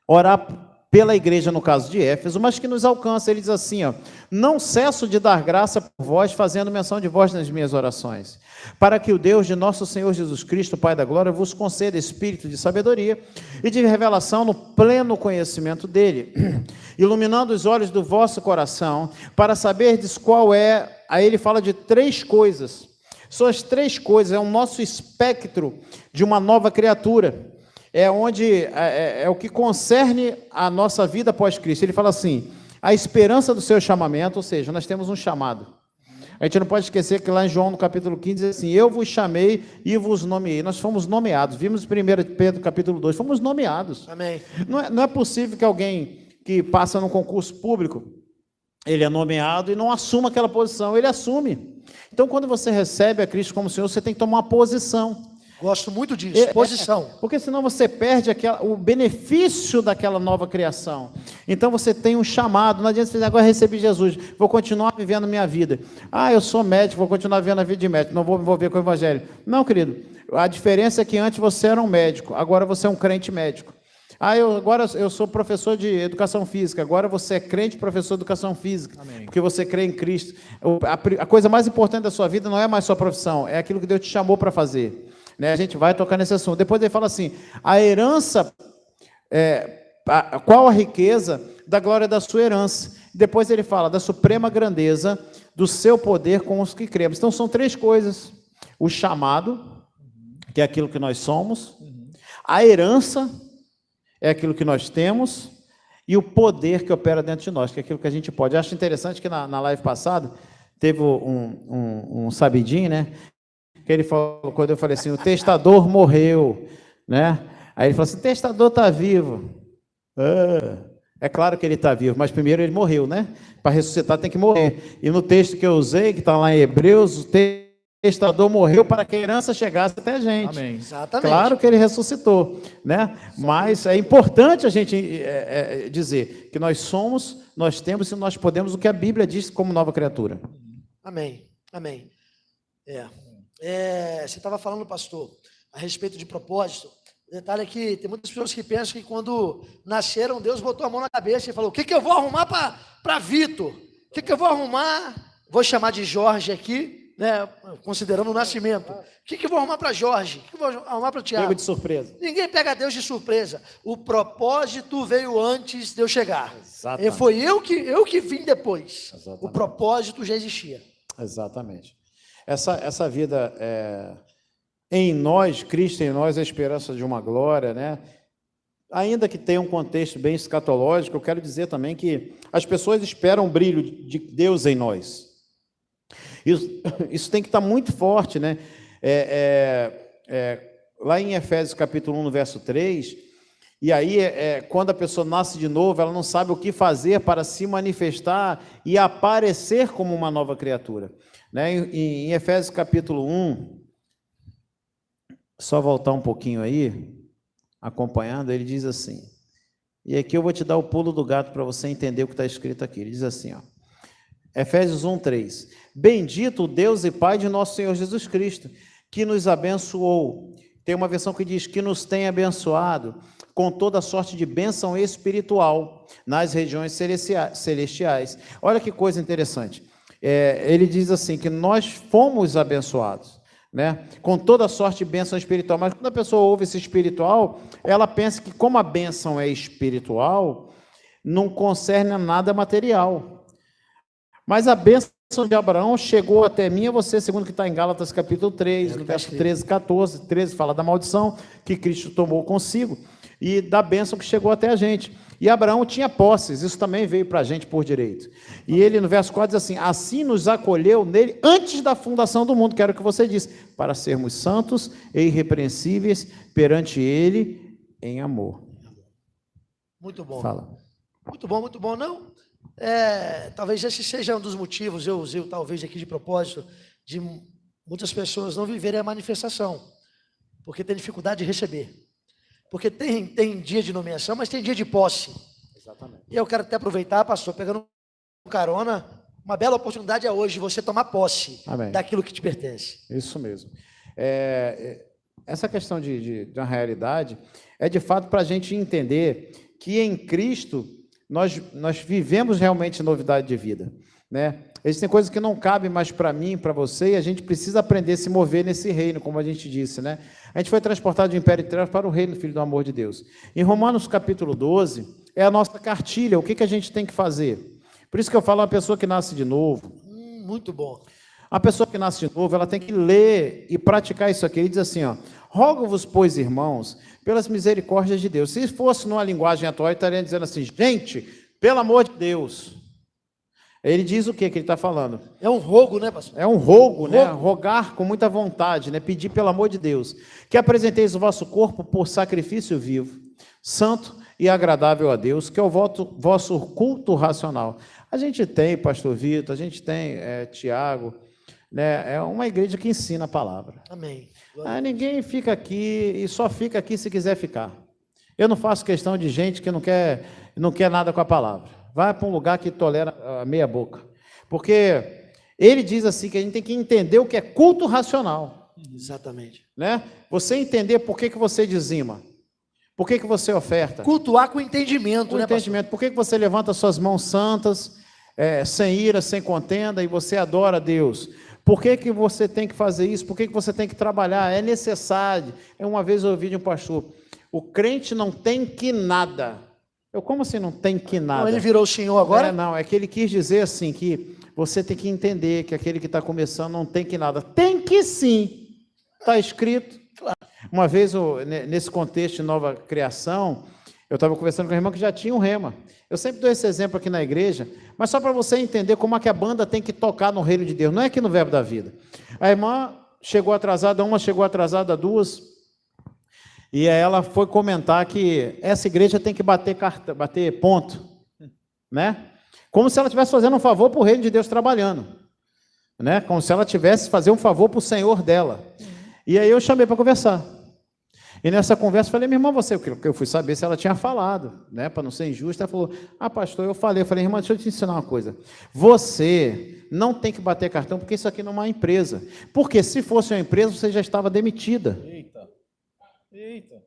orar pela igreja, no caso de Éfeso, mas que nos alcança. Ele diz assim, ó, não cesso de dar graça por vós, fazendo menção de vós nas minhas orações, para que o Deus de nosso Senhor Jesus Cristo, Pai da glória, vos conceda espírito de sabedoria e de revelação no pleno conhecimento dele, iluminando os olhos do vosso coração, para saberdes qual é. Aí ele fala de três coisas. São as três coisas, é o nosso espectro de uma nova criatura. É onde é o que concerne a nossa vida após Cristo. Ele fala assim, a esperança do seu chamamento, ou seja, nós temos um chamado. A gente não pode esquecer que lá em João, no capítulo 15, diz assim, eu vos chamei e vos nomeei. Nós fomos nomeados. Vimos em 1 Pedro, capítulo 2, fomos nomeados. Amém. Não é possível que alguém que passa num concurso público, ele é nomeado e não assuma aquela posição, ele assume. Então, quando você recebe a Cristo como Senhor, você tem que tomar uma posição. Gosto muito disso, posição. Porque senão você perde o benefício daquela nova criação. Então você tem um chamado, não adianta você dizer, agora recebi Jesus, vou continuar vivendo minha vida. Eu sou médico, vou continuar vivendo a vida de médico, não vou me envolver com o evangelho. Não, querido, a diferença é que antes você era um médico, agora você é um crente médico. Agora eu sou professor de educação física, agora você é crente professor de educação física. Amém. Porque você crê em Cristo. A coisa mais importante da sua vida não é mais sua profissão, é aquilo que Deus te chamou para fazer. A gente vai tocar nesse assunto. Depois ele fala assim, a herança, qual a riqueza da glória da sua herança? Depois ele fala da suprema grandeza do seu poder com os que cremos. Então são três coisas, o chamado, que é aquilo que nós somos, a herança é aquilo que nós temos, e o poder que opera dentro de nós, que é aquilo que a gente pode. Eu acho interessante que na live passada, teve um sabidinho, né? Que ele falou, quando eu falei assim, o testador morreu, né? Aí ele falou assim, o testador está vivo. É claro que ele está vivo, mas primeiro ele morreu, né? Para ressuscitar tem que morrer. E no texto que eu usei, que está lá em Hebreus, o sequestrador morreu para que a herança chegasse até a gente. Amém. Exatamente. Claro que ele ressuscitou, né? Mas é importante a gente dizer que nós somos, nós temos e nós podemos o que a Bíblia diz como nova criatura. Amém. Amém. Você estava falando, pastor, a respeito de propósito. O detalhe é que tem muitas pessoas que pensam que quando nasceram, Deus botou a mão na cabeça e falou: o que eu vou arrumar para Vitor? O que eu vou arrumar? Vou chamar de Jorge aqui, né, considerando o nascimento. O que eu vou arrumar para Jorge? O que eu vou arrumar para Tiago? Pego de surpresa. Ninguém pega Deus de surpresa. O propósito veio antes de eu chegar. Exatamente. Foi eu que vim depois. Exatamente. O propósito já existia. Exatamente. Essa vida em nós, Cristo em nós, é a esperança de uma glória, né? Ainda que tenha um contexto bem escatológico, eu quero dizer também que as pessoas esperam o brilho de Deus em nós. Isso tem que estar muito forte, né? Lá em Efésios capítulo 1, no verso 3, e aí quando a pessoa nasce de novo, ela não sabe o que fazer para se manifestar e aparecer como uma nova criatura. Né? Em Efésios capítulo 1, só voltar um pouquinho aí, acompanhando, ele diz assim, e aqui eu vou te dar o pulo do gato para você entender o que está escrito aqui. Ele diz assim, ó, Efésios 1, 3, bendito o Deus e Pai de nosso Senhor Jesus Cristo, que nos abençoou. Tem uma versão que diz que nos tem abençoado com toda sorte de bênção espiritual nas regiões celestiais. Olha que coisa interessante. Ele diz assim, que nós fomos abençoados, né? Com toda sorte de bênção espiritual. Mas quando a pessoa ouve esse espiritual, ela pensa que como a bênção é espiritual, não concerne a nada material. Mas a bênção de Abraão chegou até mim e você, segundo o que está em Gálatas capítulo 3, no verso 13, 14, 13, fala da maldição que Cristo tomou consigo e da bênção que chegou até a gente. E Abraão tinha posses, isso também veio para a gente por direito. E ele, no verso 4, diz assim, assim nos acolheu nele antes da fundação do mundo, que era o que você disse, para sermos santos e irrepreensíveis perante ele em amor. Muito bom. Fala. Muito bom, não? Talvez esse seja um dos motivos, eu usei talvez aqui de propósito, de muitas pessoas não viverem a manifestação, porque tem dificuldade de receber. Porque tem dia de nomeação, mas tem dia de posse. Exatamente. E eu quero até aproveitar, pastor, pegando carona, uma bela oportunidade é hoje você tomar posse Amém. Daquilo que te pertence. Isso mesmo. Essa questão de uma realidade é de fato para a gente entender que em Cristo nós vivemos realmente novidade de vida, né? Existem coisas que não cabem mais para mim, para você, e a gente precisa aprender a se mover nesse reino, como a gente disse, né? A gente foi transportado do império de trevas para o reino, filho do amor de Deus. Em Romanos capítulo 12, é a nossa cartilha, o que a gente tem que fazer? Por isso que eu falo, uma pessoa que nasce de novo. Muito bom. A pessoa que nasce de novo, ela tem que ler e praticar isso aqui. Ele diz assim, ó, rogo-vos, pois, irmãos, pelas misericórdias de Deus. Se fosse numa linguagem atual, ele estaria dizendo assim, gente, pelo amor de Deus. Ele diz o que ele está falando? É um rogo, né, pastor? É um rogo, né? Rogar com muita vontade, né? Pedir pelo amor de Deus. Que apresenteis o vosso corpo por sacrifício vivo, santo e agradável a Deus, que é o vosso culto racional. A gente tem, pastor Vitor, a gente tem Tiago, né? É uma igreja que ensina a palavra. Amém. Ninguém fica aqui e só fica aqui se quiser ficar. Eu não faço questão de gente que não quer nada com a palavra. Vai para um lugar que tolera a meia boca. Porque ele diz assim que a gente tem que entender o que é culto racional. Exatamente. Né? Você entender por que você dizima. Por que você oferta. Cultuar com entendimento, com né, entendimento. Por que você levanta suas mãos santas, sem ira, sem contenda, e você adora a Deus? Por que você tem que fazer isso? Por que você tem que trabalhar? É necessário. Uma vez eu ouvi de um pastor, o crente não tem que nada. Como assim não tem que nada? Não, ele virou o senhor agora? Não, é que ele quis dizer assim, que você tem que entender que aquele que está começando não tem que nada. Tem que sim, está escrito. Claro. Uma vez, nesse contexto de nova criação, eu estava conversando com a irmã que já tinha um rema. Eu sempre dou esse exemplo aqui na igreja, mas só para você entender como é que a banda tem que tocar no reino de Deus, não é aqui no Verbo da Vida. A irmã chegou atrasada, uma chegou atrasada, duas, e ela foi comentar que essa igreja tem que bater ponto, né? Como se ela estivesse fazendo um favor para o reino de Deus trabalhando. né? Como se ela tivesse fazer um favor para o Senhor dela. E aí eu chamei para conversar. E nessa conversa eu falei, minha irmã, eu fui saber se ela tinha falado, né? Para não ser injusta. Ela falou, pastor, eu falei, irmã, deixa eu te ensinar uma coisa. Você não tem que bater cartão, porque isso aqui não é uma empresa. Porque se fosse uma empresa, você já estava demitida. Eita.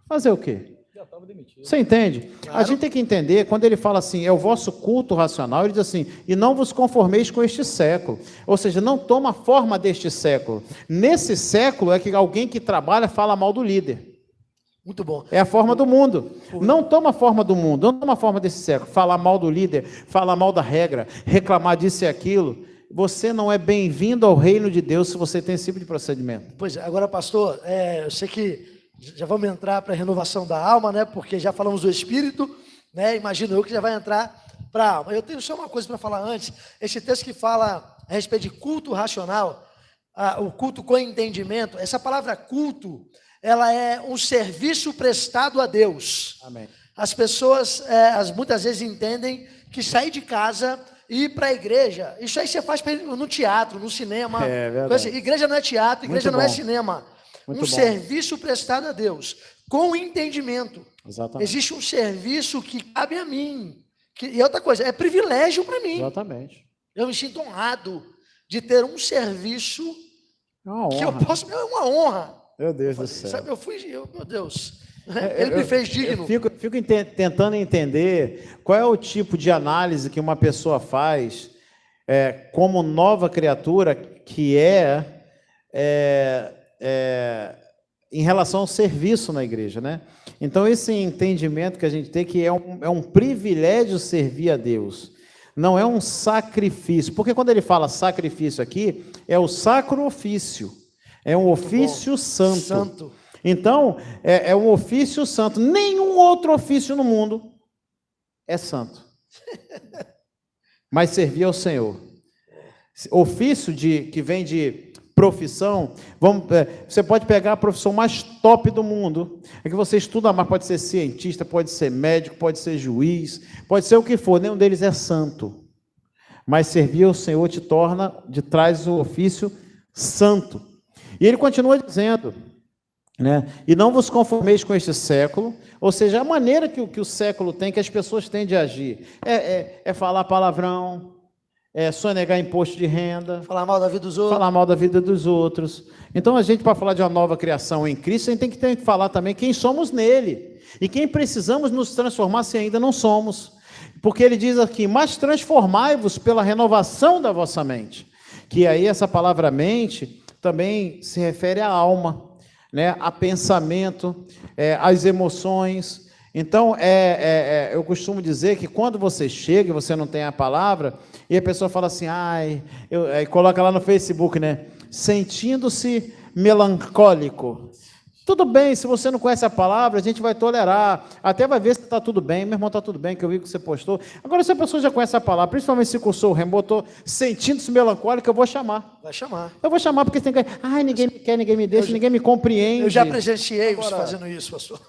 Fazer o quê? Já estava demitido. Você entende? Claro. A gente tem que entender, quando ele fala assim, é o vosso culto racional, ele diz assim, e não vos conformeis com este século. Ou seja, não toma a forma deste século. Nesse século é que alguém que trabalha fala mal do líder. Muito bom. É a forma do mundo. Não toma a forma do mundo, não toma a forma desse século. Falar mal do líder, falar mal da regra, reclamar disso e aquilo. Você não é bem-vindo ao reino de Deus se você tem esse tipo de procedimento. Pois é, agora, pastor, eu sei que já vamos entrar para a renovação da alma, né? Porque já falamos do Espírito, né? Imagino eu que já vai entrar para a alma. Eu tenho só uma coisa para falar antes. Esse texto que fala a respeito de culto racional, o culto com entendimento, essa palavra culto, ela é um serviço prestado a Deus. Amém. As pessoas, muitas vezes entendem que sair de casa e ir para a igreja, isso aí você faz no teatro, no cinema. É verdade. Assim, igreja não é teatro, igreja não é cinema. Muito Um bom. serviço prestado a Deus, com entendimento. Exatamente. Existe um serviço que cabe a mim. E outra coisa, é privilégio para mim. Exatamente. Eu me sinto honrado de ter um serviço É uma que eu honra. posso... É uma honra. Meu Deus do céu. Sabe, meu Deus, ele me fez digno. Eu fico tentando entender qual é o tipo de análise que uma pessoa faz como nova criatura que em relação ao serviço na igreja, né? Então, esse entendimento que a gente tem que é um privilégio servir a Deus, não é um sacrifício, porque quando ele fala sacrifício aqui, é o sacro ofício, é um ofício santo. Então, é um ofício santo. Nenhum outro ofício no mundo é santo. Mas servir ao Senhor. Ofício que vem de profissão, você pode pegar a profissão mais top do mundo, é que você estuda mais, pode ser cientista, pode ser médico, pode ser juiz, pode ser o que for, nenhum deles é santo. Mas servir ao Senhor traz o ofício santo. E ele continua dizendo, né? E não vos conformeis com este século, ou seja, a maneira que o século tem, que as pessoas têm de agir, é falar palavrão, sonegar imposto de renda, Falar mal da vida dos outros. falar mal da vida dos outros. Então, a gente, para falar de uma nova criação em Cristo, a gente tem que falar também quem somos nele, e quem precisamos nos transformar se ainda não somos. Porque ele diz aqui, mas transformai-vos pela renovação da vossa mente. Que aí essa palavra mente também se refere à alma, né? A pensamento, às emoções. Então, eu costumo dizer que quando você chega e você não tem a palavra, e a pessoa fala assim, aí coloca lá no Facebook, né? Sentindo-se melancólico. Tudo bem, se você não conhece a palavra, a gente vai tolerar, até vai ver se está tudo bem. Meu irmão, está tudo bem, que eu vi que você postou. Agora, se a pessoa já conhece a palavra, principalmente se cursou o remo, botou sentindo-se melancólico, eu vou chamar. Vai chamar. Eu vou chamar porque tem que... ninguém me quer, ninguém me deixa, ninguém me compreende. Eu já presenciei você fazendo isso, pastor.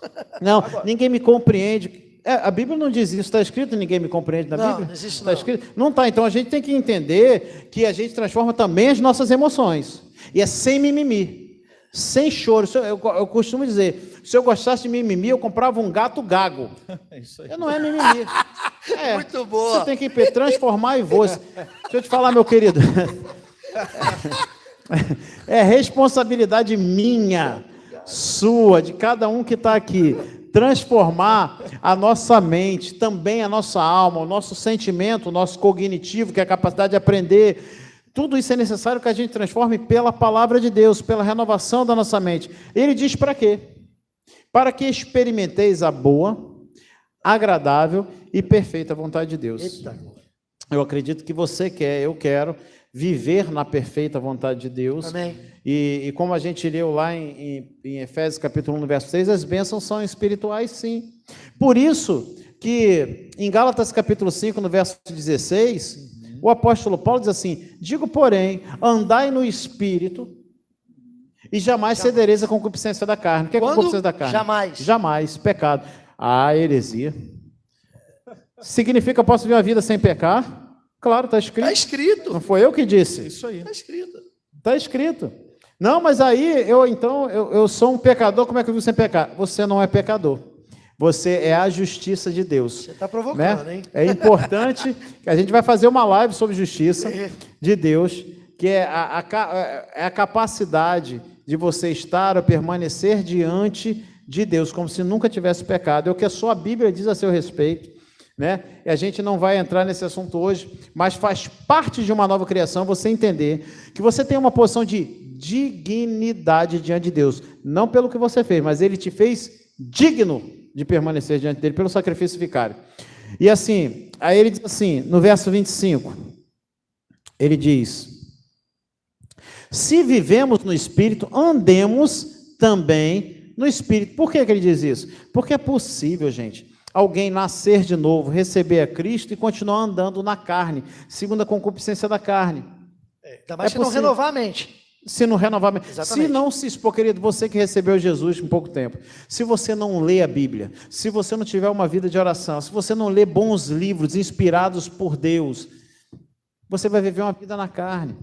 Não, ninguém me compreende. A Bíblia não diz isso, está escrito ninguém me compreende na Bíblia? Não existe Está não. escrito? Não está, então a gente tem que entender que a gente transforma também as nossas emoções. E é sem mimimi. Sem choro. Eu costumo dizer, se eu gostasse de mimimi, eu comprava um gato gago. Isso aí. Eu não é mimimi. Muito boa. Você tem que transformar em voz. Deixa eu te falar, meu querido. É responsabilidade minha, sua, de cada um que está aqui, transformar a nossa mente, também a nossa alma, o nosso sentimento, o nosso cognitivo, que é a capacidade de aprender. Tudo isso é necessário que a gente transforme pela palavra de Deus, pela renovação da nossa mente. Ele diz para quê? Para que experimenteis a boa, agradável e perfeita vontade de Deus. Eita. Eu acredito que você quer, eu quero viver na perfeita vontade de Deus. Amém. E como a gente leu lá em Efésios capítulo 1, verso 6, as bênçãos são espirituais, sim. Por isso que em Gálatas capítulo 5, no verso 16, o apóstolo Paulo diz assim, digo, porém, andai no Espírito e jamais cedereis à concupiscência da carne. O que é concupiscência da carne? Jamais. Jamais, pecado. Heresia. Significa, posso viver uma vida sem pecar? Claro, está escrito. Está escrito. Não foi eu que disse. Isso aí. Está escrito. Está escrito. Não, mas aí eu sou um pecador, como é que eu vivo sem pecar? Você não é pecador. Você é a justiça de Deus. Você está provocando, né? hein? É importante que a gente vai fazer uma live sobre justiça de Deus, que é a capacidade de você estar ou permanecer diante de Deus, como se nunca tivesse pecado. É o que só a Bíblia diz a seu respeito, né? E a gente não vai entrar nesse assunto hoje, mas faz parte de uma nova criação você entender que você tem uma posição de dignidade diante de Deus, não pelo que você fez, mas Ele te fez digno de permanecer diante dele pelo sacrifício vicário. E assim, aí ele diz assim, no verso 25, ele diz: se vivemos no Espírito, andemos também no Espírito. Por que ele diz isso? Porque é possível, gente, alguém nascer de novo, receber a Cristo e continuar andando na carne, segundo a concupiscência da carne. Ainda mais se não renovar a mente. Se não renovar, exatamente. Se não se expor, querido, você que recebeu Jesus em pouco tempo, se você não lê a Bíblia, se você não tiver uma vida de oração, se você não lê bons livros inspirados por Deus, você vai viver uma vida na carne.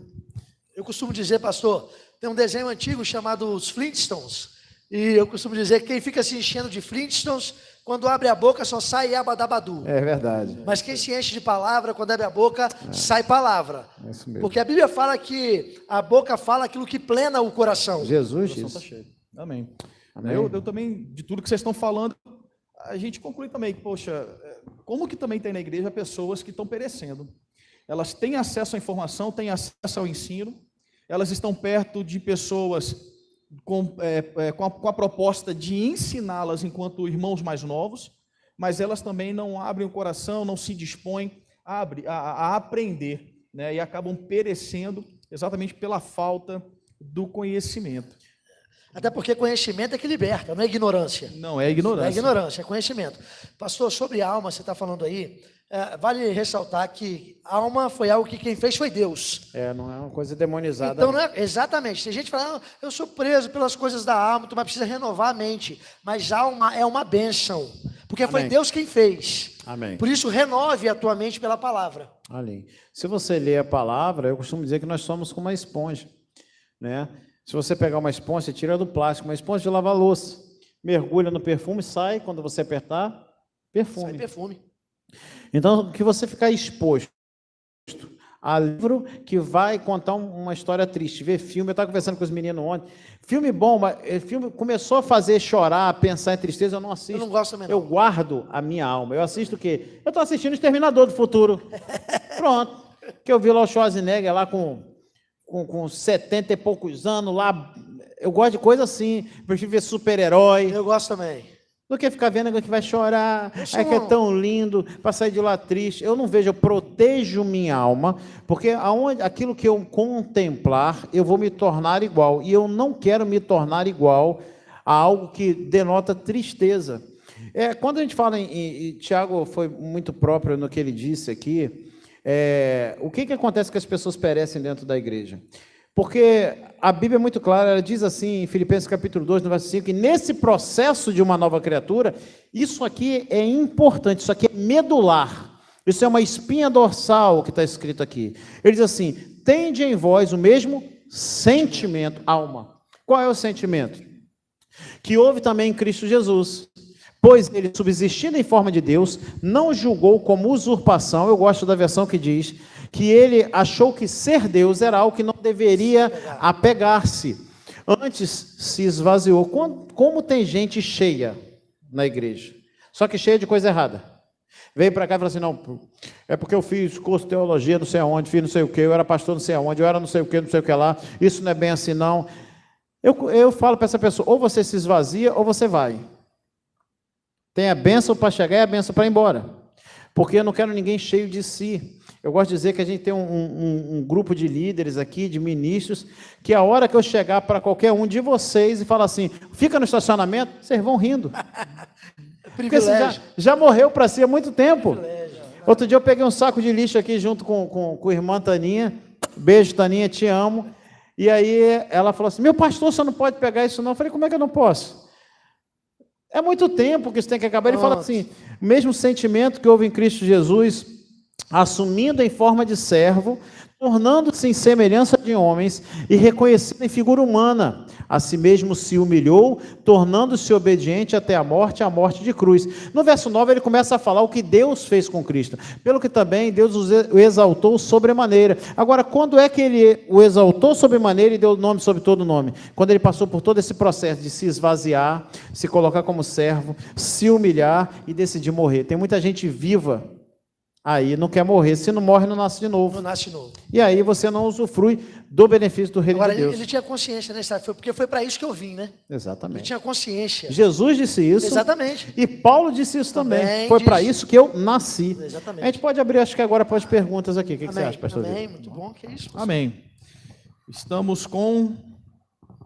Eu costumo dizer, pastor, tem um desenho antigo chamado Os Flintstones, e eu costumo dizer que quem fica se enchendo de Flintstones, quando abre a boca só sai abadabadu. É verdade. Mas quem se enche de palavra, quando abre a boca, sai palavra. É isso mesmo. Porque a Bíblia fala que a boca fala aquilo que plena o coração. Jesus O coração disse. está cheio. Amém. Amém. Eu também, de tudo que vocês estão falando, a gente conclui também que, poxa, como que também tem na igreja pessoas que estão perecendo? Elas têm acesso à informação, têm acesso ao ensino, elas estão perto de pessoas com a proposta de ensiná-las enquanto irmãos mais novos, mas elas também não abrem o coração, não se dispõem a aprender, né? E acabam perecendo exatamente pela falta do conhecimento. Até porque conhecimento é que liberta, não é ignorância. Não é ignorância. Não é ignorância, é conhecimento. Pastor, sobre alma, você está falando aí, vale ressaltar que alma foi algo que quem fez foi Deus. Não é uma coisa demonizada. Então, não é, exatamente. Tem gente falando, eu sou preso pelas coisas da alma, tu mas precisa renovar a mente. Mas alma é uma bênção, porque foi Amém. Deus quem fez. Amém. Por isso, renove a tua mente pela palavra. Ali. Se você lê a palavra, eu costumo dizer que nós somos como uma esponja, né? Se você pegar uma esponja, você tira do plástico, uma esponja de lavar louça, mergulha no perfume, sai, quando você apertar, perfume. Sai perfume. Então, que você ficar exposto a livro que vai contar uma história triste, ver filme, eu estava conversando com os meninos ontem, filme bom, mas filme começou a fazer chorar, pensar em tristeza, eu não assisto. Eu não gosto também, não. Eu guardo a minha alma, eu assisto o quê? Eu estou assistindo o Exterminador do Futuro, pronto, que eu vi lá o Schwarzenegger lá com 70 e poucos anos, lá, eu gosto de coisa assim, prefiro ver super-herói, Eu gosto também. do que ficar vendo alguém que vai chorar, que é tão lindo, para sair de lá triste. Eu não vejo, eu protejo minha alma, porque aquilo que eu contemplar, eu vou me tornar igual. E eu não quero me tornar igual a algo que denota tristeza. Quando a gente fala e Tiago foi muito próprio no que ele disse aqui, o que acontece que as pessoas perecem dentro da igreja? Porque a Bíblia é muito clara, ela diz assim, em Filipenses capítulo 2, no verso 5, que nesse processo de uma nova criatura, isso aqui é importante, isso aqui é medular, isso é uma espinha dorsal que está escrito aqui. Ele diz assim, tende em vós o mesmo sentimento, alma. Qual é o sentimento? Que houve também em Cristo Jesus, pois ele, subsistindo em forma de Deus, não julgou como usurpação, eu gosto da versão que diz, que ele achou que ser Deus era algo que não deveria apegar-se. Antes se esvaziou. Como tem gente cheia na igreja, só que cheia de coisa errada. Veio para cá e falou assim, não, é porque eu fiz curso de teologia, não sei aonde, fiz não sei o que, eu era pastor não sei aonde, eu era não sei o que lá, isso não é bem assim não. Eu falo para essa pessoa, ou você se esvazia ou você vai. Tem a bênção para chegar e a bênção para ir embora. Porque eu não quero ninguém cheio de si. Eu gosto de dizer que a gente tem um grupo de líderes aqui, de ministros, que a hora que eu chegar para qualquer um de vocês e falar assim, fica no estacionamento, vocês vão rindo. Porque você já morreu para si há muito tempo. Outro dia eu peguei um saco de lixo aqui junto com a irmã Taninha. Beijo, Taninha, te amo. E aí ela falou assim, meu pastor, você não pode pegar isso não. Eu falei, como é que eu não posso? É muito tempo que isso tem que acabar. Ele fala assim, o mesmo sentimento que houve em Cristo Jesus, assumindo em forma de servo, tornando-se em semelhança de homens e reconhecido em figura humana. A si mesmo se humilhou, tornando-se obediente até a morte de cruz. No verso 9 ele começa a falar o que Deus fez com Cristo, pelo que também Deus o exaltou sobremaneira. Agora, quando é que ele o exaltou sobremaneira e deu nome sobre todo nome? Quando ele passou por todo esse processo de se esvaziar, se colocar como servo, se humilhar e decidir morrer. Tem muita gente viva aí não quer morrer. Se não morre, não nasce de novo. Não nasce de novo. E aí você não usufrui do benefício do reino Agora, de Deus. ele tinha consciência, né? Porque foi para isso que eu vim, né? Ele Exatamente. tinha consciência. Jesus disse isso. Exatamente. E Paulo disse isso também. Também Foi para disse. isso que eu nasci. Exatamente. A gente pode abrir, acho que agora, para as perguntas aqui. O que você acha, pastor? Amém, muito bom, que é isso. Pastor? Amém. Estamos com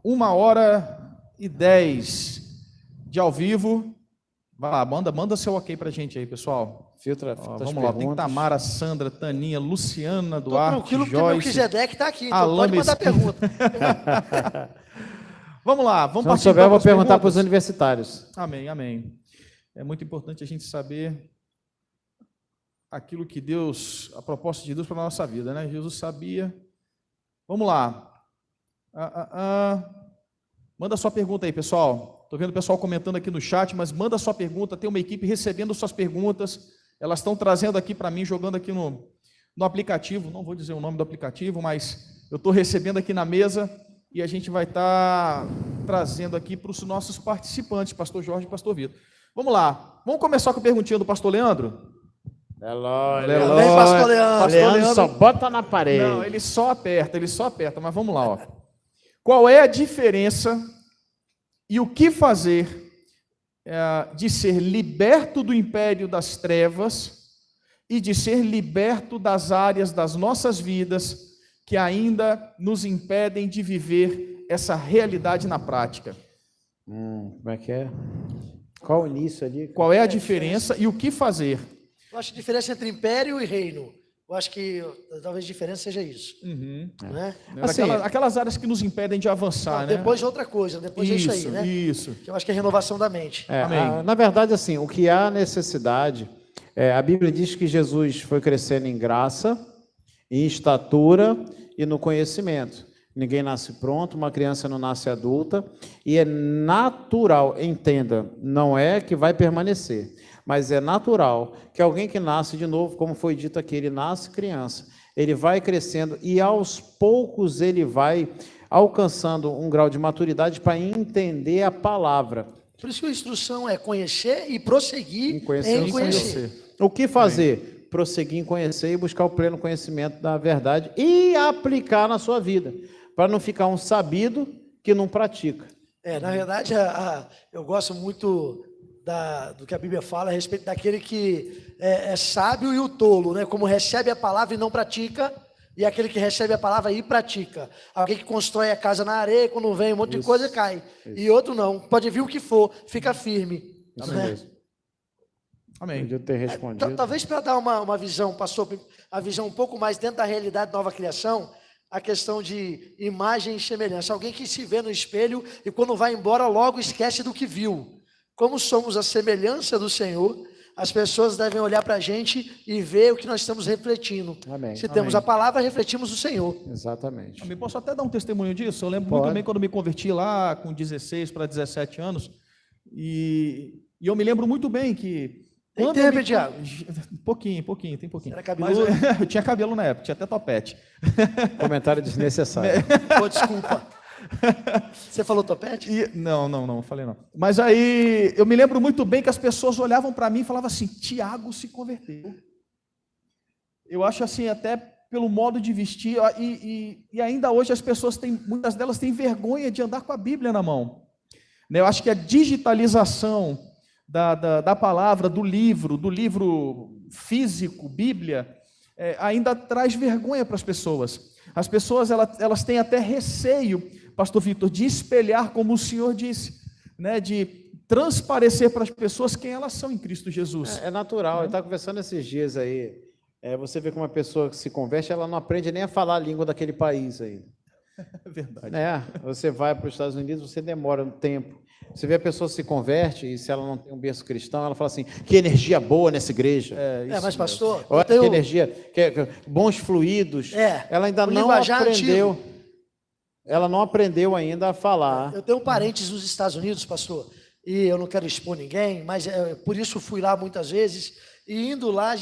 1h10 de ao vivo. Vai lá, manda seu ok pra gente aí, pessoal. Filtra, Ó, vamos lá, tem Tamara, Sandra, Taninha, Luciana, Estou Duarte, tranquilo porque Joyce. Melquisedeque está aqui, então Alan pode mandar Mesquita. pergunta. Vamos lá, vamos Se não partir souber, eu então vou pras perguntar para os perguntas. universitários. Amém, amém. É muito importante a gente saber aquilo que Deus, a proposta de Deus para a nossa vida, né? Jesus sabia. Vamos lá. Manda sua pergunta aí, pessoal. Estou vendo o pessoal comentando aqui no chat, mas manda sua pergunta. Tem uma equipe recebendo suas perguntas. Elas estão trazendo aqui para mim, jogando aqui no aplicativo. Não vou dizer o nome do aplicativo, mas eu estou recebendo aqui na mesa e a gente vai estar trazendo aqui para os nossos participantes, pastor Jorge e pastor Vitor. Vamos lá. Vamos começar com a perguntinha do pastor Leandro? Leandro. Vem, pastor Leandro. Leandro só bota na parede. Não, ele só aperta, mas vamos lá. Ó. Qual é a diferença e o que fazer de ser liberto do império das trevas e de ser liberto das áreas das nossas vidas que ainda nos impedem de viver essa realidade na prática? Como é que é? Qual o início ali? Qual é a diferença e o que fazer? Eu acho a diferença entre império e reino. Eu acho que talvez a diferença seja isso. Né? Assim, Aquelas áreas que nos impedem de avançar, né? Depois outra coisa, depois Isso, é isso aí, né? isso. Que eu acho que é renovação da mente. Amém. Na verdade, assim, o que há necessidade, a Bíblia diz que Jesus foi crescendo em graça, em estatura e no conhecimento. Ninguém nasce pronto, uma criança não nasce adulta, e é natural, entenda, não é que vai permanecer, mas é natural que alguém que nasce de novo, como foi dito aqui, ele nasce criança, ele vai crescendo e aos poucos ele vai alcançando um grau de maturidade para entender a palavra. Por isso que a instrução é conhecer e prosseguir em conhecer. O que fazer? Prosseguir em conhecer e buscar o pleno conhecimento da verdade e aplicar na sua vida, para não ficar um sabido que não pratica. Na verdade, eu gosto muito do que a Bíblia fala a respeito daquele que é sábio e o tolo, né? Como recebe a palavra e não pratica, e aquele que recebe a palavra e pratica. Alguém que constrói a casa na areia, quando vem um monte de coisa, cai. E outro não, pode vir o que for, fica firme. Isso Né? mesmo. Amém. Podia ter respondido. Talvez para dar uma visão, pastor, a visão um pouco mais dentro da realidade da nova criação, a questão de imagem e semelhança. Alguém que se vê no espelho e quando vai embora logo esquece do que viu. Como somos a semelhança do Senhor, as pessoas devem olhar para a gente e ver o que nós estamos refletindo. Amém. Se temos a palavra, refletimos o Senhor. Exatamente. Amém. Posso até dar um testemunho disso? Eu lembro muito bem quando me converti lá com 16 para 17 anos, e eu me lembro muito bem que... Tem tempo, Thiago? Pouquinho, tem pouquinho. Era cabeludo? Mas eu tinha cabelo na época, tinha até topete. Comentário desnecessário. Pô, desculpa. Você falou topete? Não, falei não. Mas aí, eu me lembro muito bem que as pessoas olhavam para mim e falavam assim, Tiago se converteu. Eu acho assim, até pelo modo de vestir, e ainda hoje as pessoas muitas delas têm vergonha de andar com a Bíblia na mão. Eu acho que a digitalização da palavra, do livro físico, Bíblia, ainda traz vergonha para as pessoas. As pessoas elas têm até receio, pastor Vitor, de espelhar como o Senhor disse, né, de transparecer para as pessoas quem elas são em Cristo Jesus. É natural, eu estava conversando esses dias aí, você vê que uma pessoa que se converte, ela não aprende nem a falar a língua daquele país aí. É verdade. Você vai para os Estados Unidos, você demora um tempo. Você vê a pessoa se converte e se ela não tem um berço cristão, ela fala assim, que energia boa nessa igreja. Mas pastor, Olha eu tenho... que energia, bons fluidos. Ela ainda um não linguajar aprendeu. antigo. Ela não aprendeu ainda a falar. Eu tenho parentes nos Estados Unidos, pastor, e eu não quero expor ninguém, mas por isso fui lá muitas vezes, e indo lá,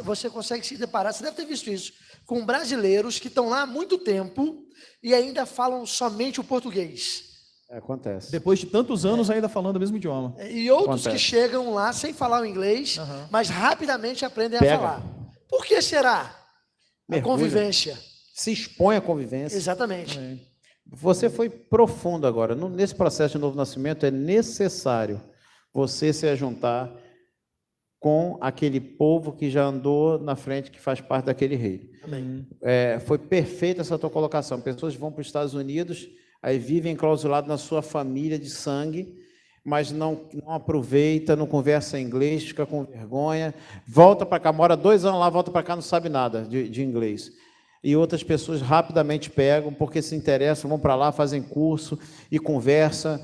você consegue se deparar, você deve ter visto isso, com brasileiros que estão lá há muito tempo e ainda falam somente o português. Acontece. Depois de tantos anos ainda falando o mesmo idioma. E outros Acontece. que chegam lá sem falar o inglês, mas rapidamente aprendem Pega. a falar. Por que será? A Mergulha. convivência. Se expõe à convivência. Exatamente. Você foi profundo agora. Nesse processo de novo nascimento, é necessário você se ajuntar com aquele povo que já andou na frente, que faz parte daquele reino. Amém. Foi perfeita essa tua colocação. Pessoas vão para os Estados Unidos, aí vivem enclausulados na sua família de sangue, mas não aproveita, não conversa inglês, fica com vergonha, volta para cá, mora 2 anos lá, volta para cá, não sabe nada de inglês. E outras pessoas rapidamente pegam, porque se interessam, vão para lá, fazem curso e conversam,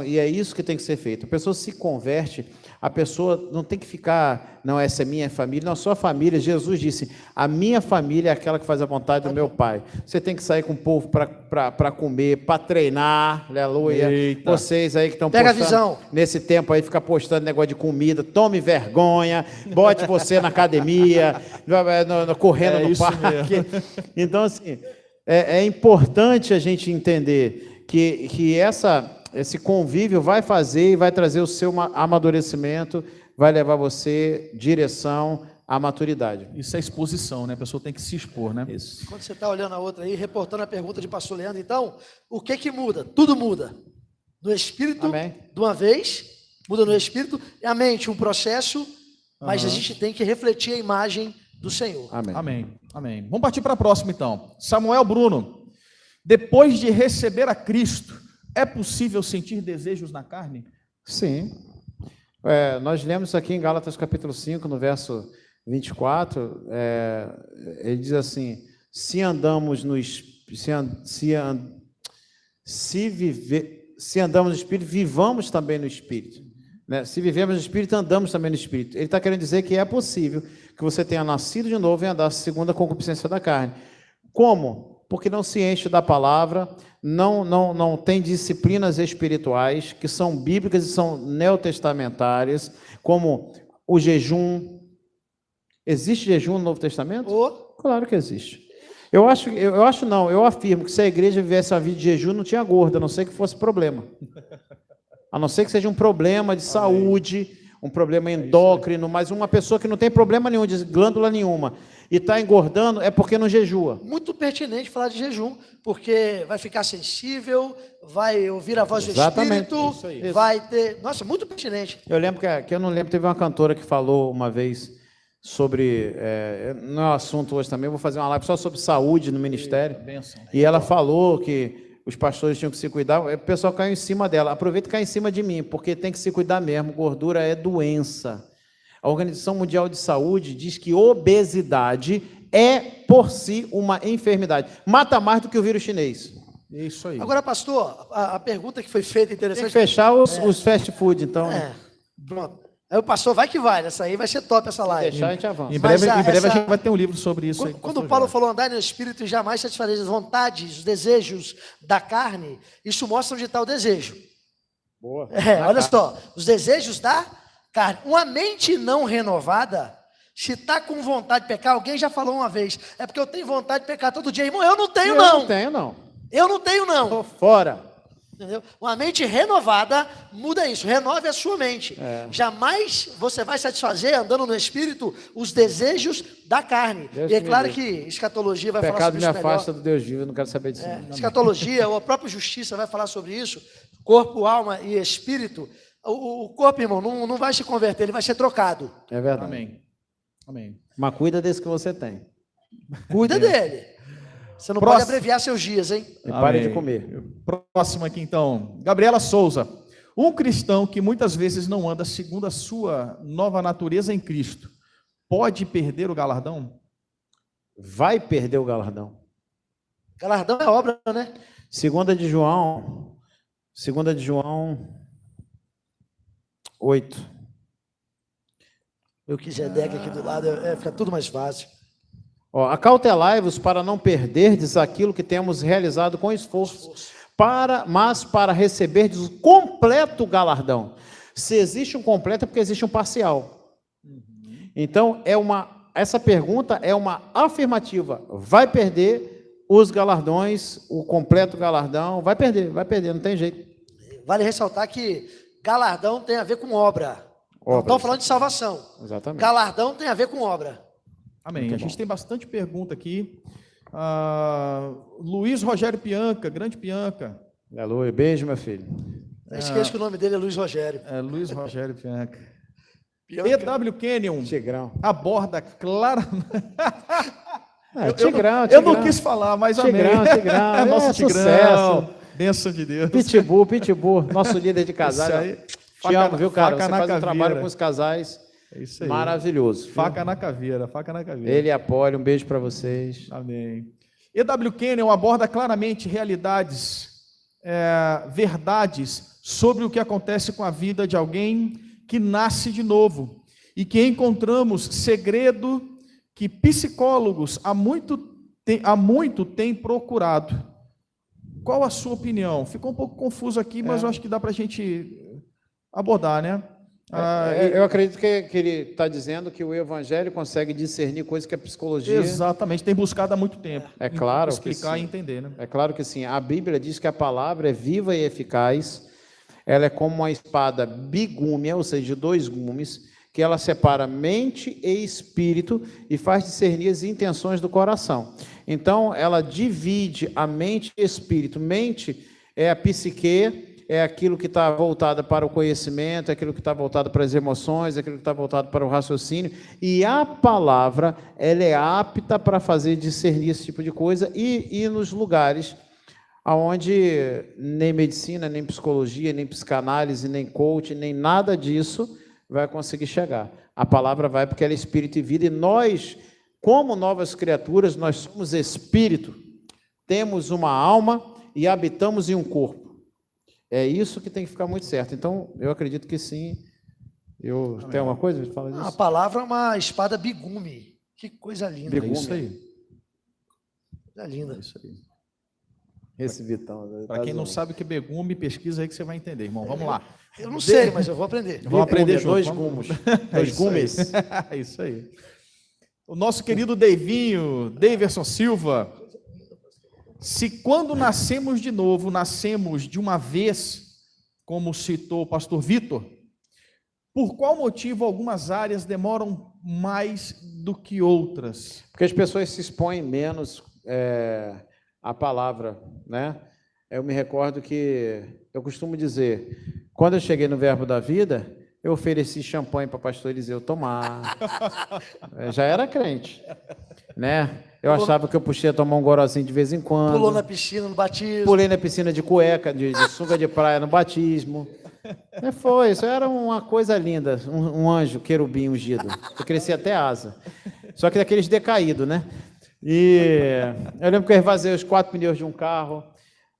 e é isso que tem que ser feito. A pessoa se converte, a pessoa não tem que ficar, não, essa é minha família, não, a sua família. Jesus disse, a minha família é aquela que faz a vontade do meu Pai. Você tem que sair com o povo para comer, para treinar, aleluia. Eita. Vocês aí que estão Pega a postando, visão. nesse tempo aí, ficar postando negócio de comida, tome vergonha, bote você na academia, correndo no isso parque. Então, assim, é importante a gente entender que esse convívio vai fazer e vai trazer o seu amadurecimento, vai levar você direção à maturidade. Isso é exposição, né? A pessoa tem que se expor, né? Isso. Quando você está olhando a outra aí, reportando a pergunta de pastor Leandro, então, o que muda? Tudo muda. No espírito, Amém. de uma vez, muda no espírito, e a mente, um processo, mas a gente tem que refletir a imagem do Senhor. Amém. Amém. Amém. Vamos partir para a próxima, então. Samuel Bruno, depois de receber a Cristo, é possível sentir desejos na carne? Sim. Nós lemos aqui em Gálatas capítulo 5, no verso 24, ele diz assim, se andamos no Espírito, vivamos também no Espírito. Né? Se vivemos no Espírito, andamos também no Espírito. Ele está querendo dizer que é possível que você tenha nascido de novo e andasse segundo a concupiscência da carne. Como? Porque não se enche da palavra, não tem disciplinas espirituais que são bíblicas e são neotestamentárias, como o jejum. Existe jejum no Novo Testamento? Claro que existe. Eu afirmo que se a igreja vivesse uma vida de jejum, não tinha gorda, a não ser que fosse problema. A não ser que seja um problema de saúde, um problema endócrino, mas uma pessoa que não tem problema nenhum, de glândula nenhuma, e está engordando, é porque não jejua. Muito pertinente falar de jejum, porque vai ficar sensível, vai ouvir a voz Exatamente. do Espírito, vai ter... Nossa, muito pertinente. Eu lembro que eu não lembro, teve uma cantora que falou uma vez sobre, não é um assunto hoje também, eu vou fazer uma live só sobre saúde no ministério, e ela falou que os pastores tinham que se cuidar, o pessoal caiu em cima dela, aproveita e cai em cima de mim, porque tem que se cuidar mesmo, gordura é doença. A Organização Mundial de Saúde diz que obesidade é, por si, uma enfermidade. Mata mais do que o vírus chinês. Isso aí. Agora, pastor, a pergunta que foi feita interessante... Tem que fechar os fast food, então. Pronto. Aí o pastor vai que vai, essa aí vai ser top essa live. Deixar, a gente avança. Em breve a gente vai ter um livro sobre isso. Quando o Paulo falou andar no Espírito e jamais satisfazer as vontades, os desejos da carne, isso mostra onde está o desejo. Boa. Olha só, os desejos da carne. Uma mente não renovada, se está com vontade de pecar, alguém já falou uma vez, é porque eu tenho vontade de pecar todo dia. Irmão, eu não tenho, não. Eu não tenho, não. Eu não tenho, não. Estou fora. Entendeu? Uma mente renovada muda isso, renove a sua mente. Jamais você vai satisfazer, andando no Espírito, os desejos da carne. Deus e é me claro livre. que escatologia vai falar Pecado sobre me isso melhor. afasta do Deus vivo, eu não quero saber disso. Escatologia, ou a própria justiça vai falar sobre isso. Corpo, alma e espírito. O corpo, irmão, não vai se converter, ele vai ser trocado. É verdade. Amém. Amém. Mas cuida desse que você tem. Cuida dele. Você não pode abreviar seus dias, hein? E pare de comer. Próximo aqui, então. Gabriela Souza. Um cristão que muitas vezes não anda segundo a sua nova natureza em Cristo, pode perder o galardão? Vai perder o galardão. Galardão é obra, né? 2 de João 8. Eu Melquisedeque aqui do lado, fica tudo mais fácil. Ó, acautelai-vos para não perderdes aquilo que temos realizado com esforço, mas para receberdes o completo galardão. Se existe um completo é porque existe um parcial. Então, essa pergunta é uma afirmativa. Vai perder os galardões, o completo galardão, vai perder, não tem jeito. Vale ressaltar que galardão tem a ver com obra. Não Obra, estamos falando de salvação. Exatamente. Galardão tem a ver com obra. Amém. Muito A gente bom. tem bastante pergunta aqui. Luiz Rogério Pianca, grande Pianca. Aleluia. Beijo, meu filho. Não esqueça que o nome dele é Luiz Rogério. Luiz Rogério Pianca. Pianca. E.W. Canyon Tigrão. aborda claramente. Tigrão. Eu não quis falar, mas Tigrão, amém. Tigrão. É nosso Tigrão. Sucesso. Bênção de Deus. Pitbull, nosso líder de casais. Te amo, viu, cara? Você faz um trabalho com os casais É isso aí. maravilhoso. Viu? Faca na caveira. Ele e a Poli, um beijo para vocês. Amém. E.W. Canyon aborda claramente realidades, verdades sobre o que acontece com a vida de alguém que nasce de novo e que encontramos segredo que psicólogos há muito têm procurado. Qual a sua opinião? Ficou um pouco confuso aqui, mas eu acho que dá para a gente abordar, né? Eu acredito que ele está dizendo que o Evangelho consegue discernir coisas que a psicologia... Exatamente, tem buscado há muito tempo. É claro explicar que e sim. entender, né? É claro que sim. A Bíblia diz que a palavra é viva e eficaz. Ela é como uma espada bigúmia, ou seja, de 2 gumes, que ela separa mente e espírito e faz discernir as intenções do coração. Então, ela divide a mente e espírito. Mente é a psique, é aquilo que está voltado para o conhecimento, é aquilo que está voltado para as emoções, é aquilo que está voltado para o raciocínio. E a palavra, ela é apta para fazer discernir esse tipo de coisa e nos lugares onde nem medicina, nem psicologia, nem psicanálise, nem coaching, nem nada disso vai conseguir chegar. A palavra vai porque ela é espírito e vida, e nós, como novas criaturas, nós somos espírito, temos uma alma e habitamos em um corpo. É isso que tem que ficar muito certo. Então, eu acredito que sim. Tem alguma coisa para falar disso? A palavra é uma espada bigume. Que coisa linda. Bigume. É isso aí. Coisa linda. É isso aí. Esse Vitão. Para quem não sabe o que é begume, pesquisa aí que você vai entender, irmão. Vamos lá. Eu não sei, mas eu vou aprender. Vamos aprender junto. 2 Vamos- gumes. É 2 isso aí. gumes. É isso aí. O nosso querido Daverson Silva. Se quando nascemos de novo, nascemos de uma vez, como citou o pastor Vitor, por qual motivo algumas áreas demoram mais do que outras? Porque as pessoas se expõem menos à palavra, né? Eu me recordo que eu costumo dizer, quando eu cheguei no Verbo da Vida, eu ofereci champanhe para o pastor Eliseu tomar. Já era crente, né? Eu achava que eu podia tomar um gorozinho de vez em quando. Pulou na piscina, no batismo. Pulei na piscina de cueca, de sunga de praia no batismo. Isso era uma coisa linda, um anjo, querubim ungido. Eu cresci até asa. Só que daqueles decaídos, né? E eu lembro que eu esvaziei os 4 pneus de um carro.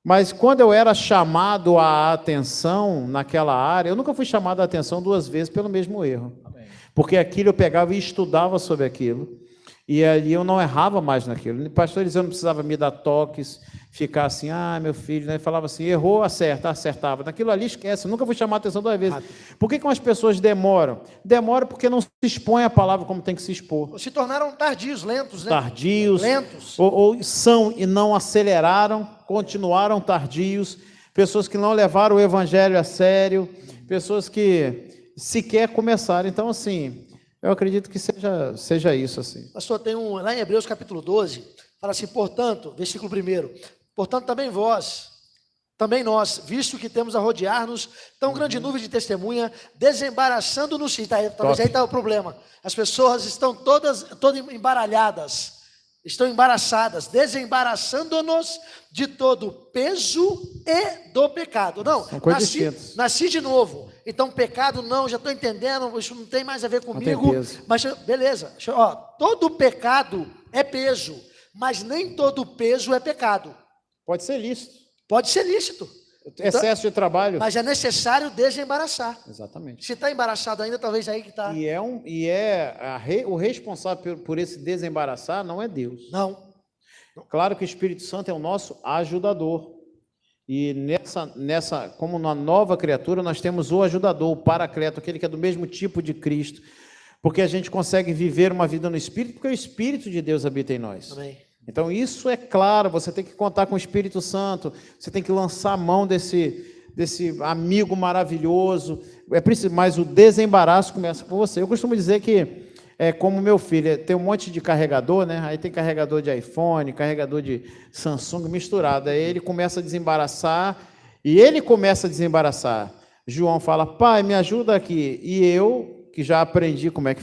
Mas quando eu era chamado à atenção naquela área, eu nunca fui chamado à atenção 2 vezes pelo mesmo erro. Amém. Porque aquilo eu pegava e estudava sobre aquilo. E ali eu não errava mais naquilo. O pastor Eliseu não precisava me dar toques, ficar assim, meu filho, né? Ele falava assim, errou, acertava. Naquilo ali esquece, eu nunca fui chamar a atenção 2 vezes. Por que as pessoas demoram? Demoram porque não se expõe a palavra como tem que se expor. Se tornaram tardios, lentos, né? Tardios, Lentos. ou são e não aceleraram, continuaram tardios, pessoas que não levaram o evangelho a sério, pessoas que sequer começaram. Então, assim, eu acredito que seja isso, assim. Pastor, tem lá em Hebreus capítulo 12, fala assim, portanto, versículo 1, portanto também nós, visto que temos a rodear-nos tão grande nuvem de testemunha, desembaraçando-nos, talvez aí está o problema, as pessoas estão todas embaralhadas, estão embaraçadas, desembaraçando-nos de todo o peso e do pecado. Não, São coisas distintas. nasci de novo. Então, pecado não, já estou entendendo, isso não tem mais a ver comigo. Não tem peso. Mas, beleza, todo pecado é peso. Mas nem todo peso é pecado. Pode ser lícito. Pode ser lícito. Excesso de trabalho. Mas é necessário desembaraçar. Exatamente. Se está embaraçado ainda, talvez aí que está. O responsável por esse desembaraçar não é Deus. Não. Claro que o Espírito Santo é o nosso ajudador. E como uma nova criatura, nós temos o ajudador, o paracleto, aquele que é do mesmo tipo de Cristo. Porque a gente consegue viver uma vida no Espírito, porque o Espírito de Deus habita em nós. Amém. Então, isso é claro, você tem que contar com o Espírito Santo, você tem que lançar a mão desse amigo maravilhoso, mas o desembaraço começa por você. Eu costumo dizer que, como meu filho, tem um monte de carregador, né? Aí tem carregador de iPhone, carregador de Samsung misturado, aí ele começa a desembaraçar, e ele começa a desembaraçar. João fala, pai, me ajuda aqui, e eu, que já aprendi como é que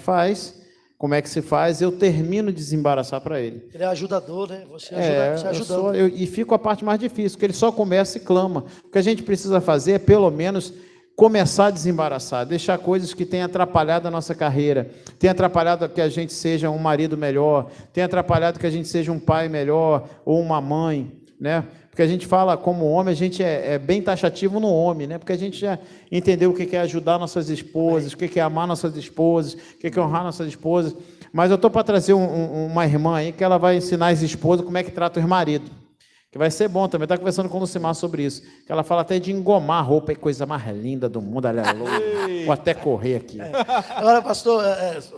se faz, eu termino de desembaraçar para ele. Ele é ajudador, né? Você ajuda, você ajudando. E fico a parte mais difícil, porque ele só começa e clama. O que a gente precisa fazer é, pelo menos, começar a desembaraçar, deixar coisas que têm atrapalhado a nossa carreira, têm atrapalhado que a gente seja um marido melhor, têm atrapalhado que a gente seja um pai melhor ou uma mãe, né? Porque a gente fala como homem, a gente é bem taxativo no homem, né? Porque a gente já entendeu o que é ajudar nossas esposas, o que é amar nossas esposas, o que é honrar nossas esposas. Mas eu estou para trazer uma irmã aí que ela vai ensinar as esposas como é que trata os maridos. Que vai ser bom também. Está conversando com o Lucimar sobre isso. Que ela fala até de engomar a roupa, é coisa mais linda do mundo, aleluia. Vou até correr aqui. Agora, pastor,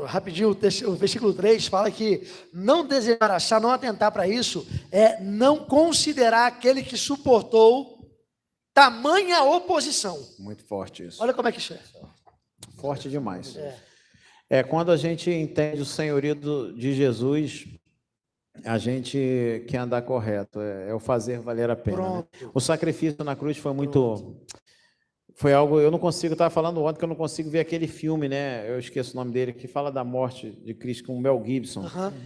rapidinho, o versículo 3 fala que não desembaraçar, não atentar para isso, é não considerar aquele que suportou tamanha oposição. Muito forte isso. Olha como é que isso é. Forte demais. Quando a gente entende o senhorio de Jesus, a gente quer andar correto, é o fazer valer a pena. Né? O sacrifício na cruz foi foi algo, eu não consigo, estava falando ontem que eu não consigo ver aquele filme, né? Eu esqueço o nome dele, que fala da morte de Cristo com o Mel Gibson.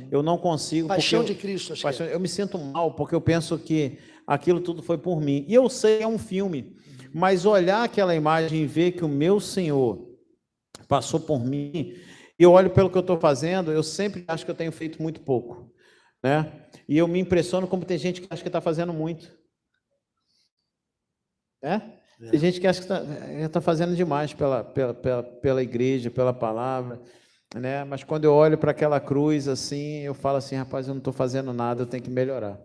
Eu não consigo. Paixão de Cristo, acho que eu me sinto mal, porque eu penso que aquilo tudo foi por mim. E eu sei, é um filme, mas olhar aquela imagem e ver que o meu Senhor passou por mim, e eu olho pelo que eu estou fazendo, eu sempre acho que eu tenho feito muito pouco. Né? E eu me impressiono como tem gente que acha que está fazendo muito. Tem gente que acha que está fazendo demais pela igreja, pela palavra. Né? Mas quando eu olho para aquela cruz assim, eu falo assim, rapaz, eu não estou fazendo nada, eu tenho que melhorar.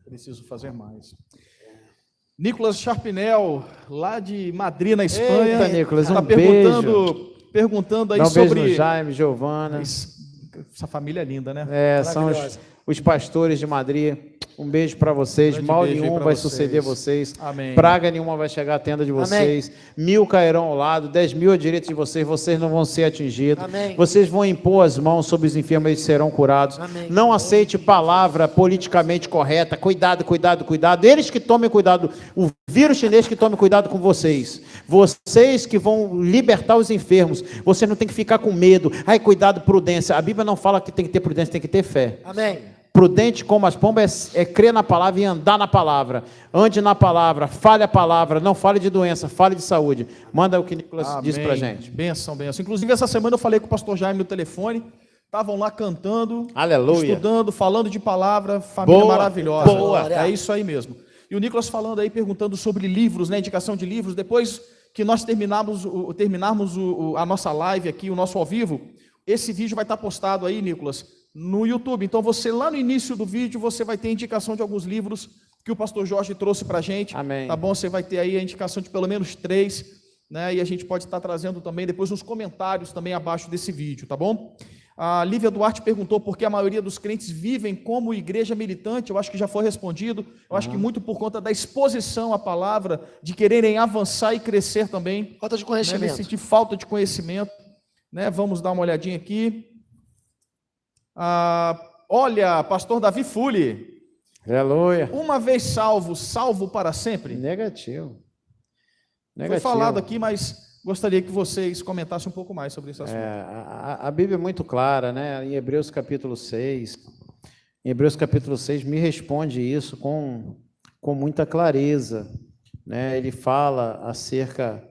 Preciso fazer mais. Nicolas Charpinel, lá de Madrid, na Espanha. Eita, Nicolas, tá perguntando aí Dá um sobre... beijo no Jaime, Giovana. Essa família é linda, né? São os pastores de Madrid. Um beijo para vocês. Mal nenhum vai suceder vocês. Amém. Praga nenhuma vai chegar à tenda de vocês. Amém. 1000 cairão ao lado, 10.000 à direita de vocês. Vocês não vão ser atingidos. Amém. Vocês vão impor as mãos sobre os enfermos e serão curados. Amém. Não aceite palavra politicamente correta. Cuidado, cuidado, cuidado. Eles que tomem cuidado. O vírus chinês que tome cuidado com vocês. Vocês que vão libertar os enfermos. Você não tem que ficar com medo. Ai, cuidado, prudência. A Bíblia não fala que tem que ter prudência, tem que ter fé. Amém. Prudente como as pombas é crer na palavra e andar na palavra. Ande na palavra, fale a palavra, não fale de doença, fale de saúde. Manda o que Nicolas disse pra gente. Benção, benção. Inclusive, essa semana eu falei com o pastor Jaime no telefone, estavam lá cantando, aleluia, estudando, falando de palavra, família boa, maravilhosa. Boa. É isso aí mesmo. E o Nicolas falando aí, perguntando sobre livros, né, indicação de livros. Depois que nós terminarmos a nossa live aqui, o nosso ao vivo, esse vídeo vai estar postado aí, Nicolas, no YouTube. Então você, lá no início do vídeo, você vai ter indicação de alguns livros que o pastor Jorge trouxe para a gente. Amém. Tá bom? Você vai ter aí a indicação de pelo menos 3, né? E a gente pode estar trazendo também depois nos comentários também abaixo desse vídeo, tá bom? A Lívia Duarte perguntou por que a maioria dos crentes vivem como igreja militante. Eu acho que já foi respondido. Eu acho que muito por conta da exposição à palavra, de quererem avançar e crescer também. Falta de conhecimento. Né? Sentir falta de conhecimento. Né? Vamos dar uma olhadinha aqui. Olha, pastor Davi Fuli. Aleluia. Uma vez salvo, salvo para sempre? Negativo. Foi falado aqui, mas gostaria que vocês comentassem um pouco mais sobre esse assunto. A Bíblia é muito clara, né? Em Hebreus capítulo 6. Em Hebreus capítulo 6 me responde isso com muita clareza. Né? Ele fala acerca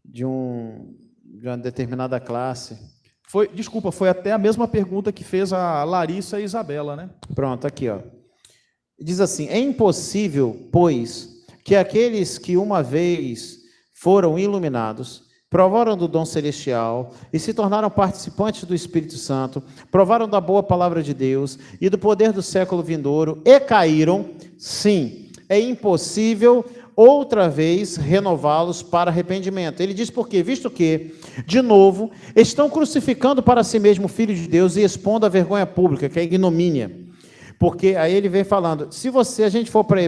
de uma determinada classe. Foi até a mesma pergunta que fez a Larissa e a Isabela, né? Pronto, aqui, ó. Diz assim: é impossível, pois, que aqueles que uma vez foram iluminados, provaram do dom celestial e se tornaram participantes do Espírito Santo, provaram da boa palavra de Deus e do poder do século vindouro e caíram, sim, é impossível outra vez renová-los para arrependimento. Ele diz por quê? Visto que, de novo, estão crucificando para si mesmo o Filho de Deus e expondo a vergonha pública, que é a ignomínia. Porque aí ele vem falando, se a gente for para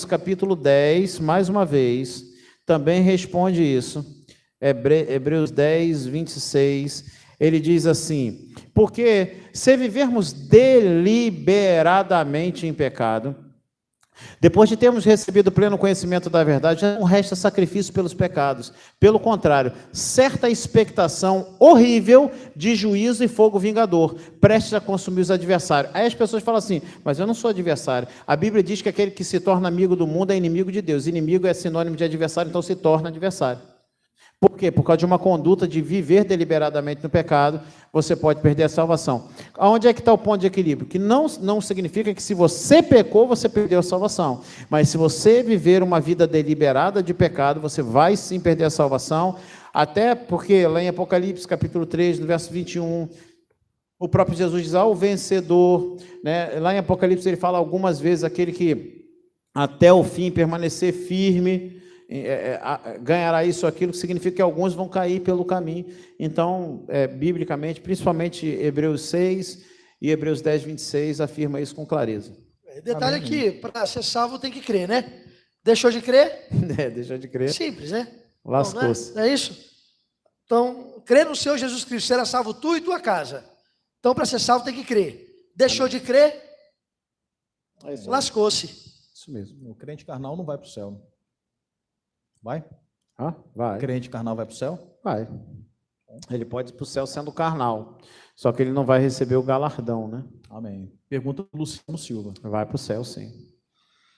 capítulo 10, mais uma vez, também responde isso. Hebreus 10, 26, ele diz assim: porque se vivermos deliberadamente em pecado, depois de termos recebido pleno conhecimento da verdade, já não resta sacrifício pelos pecados. Pelo contrário, certa expectação horrível de juízo e fogo vingador, prestes a consumir os adversários. Aí as pessoas falam assim, mas eu não sou adversário. A Bíblia diz que aquele que se torna amigo do mundo é inimigo de Deus. Inimigo é sinônimo de adversário, então se torna adversário. Por quê? Por causa de uma conduta de viver deliberadamente no pecado, você pode perder a salvação. Aonde é que está o ponto de equilíbrio? Que não significa que se você pecou, você perdeu a salvação. Mas se você viver uma vida deliberada de pecado, você vai sim perder a salvação. Até porque lá em Apocalipse, capítulo 3, no verso 21, o próprio Jesus diz, o vencedor, né? Lá em Apocalipse ele fala algumas vezes, aquele que até o fim permanecer firme, ganhará isso ou aquilo, que significa que alguns vão cair pelo caminho. Então, biblicamente, principalmente Hebreus 6 e Hebreus 10, 26, afirma isso com clareza. Detalhe é que, para ser salvo, tem que crer, né? Deixou de crer? Deixou de crer. Simples, né? Lascou-se. Não é isso? Então, crer no Senhor Jesus Cristo, será salvo tu e tua casa. Então, para ser salvo, tem que crer. Deixou de crer? Lascou-se. Isso mesmo. O crente carnal não vai para o céu. Vai? Vai. O crente carnal vai para o céu? Vai. Ele pode ir para o céu sendo carnal, só que ele não vai receber o galardão, né? Amém. Pergunta do Luciano Silva. Vai para o céu, sim.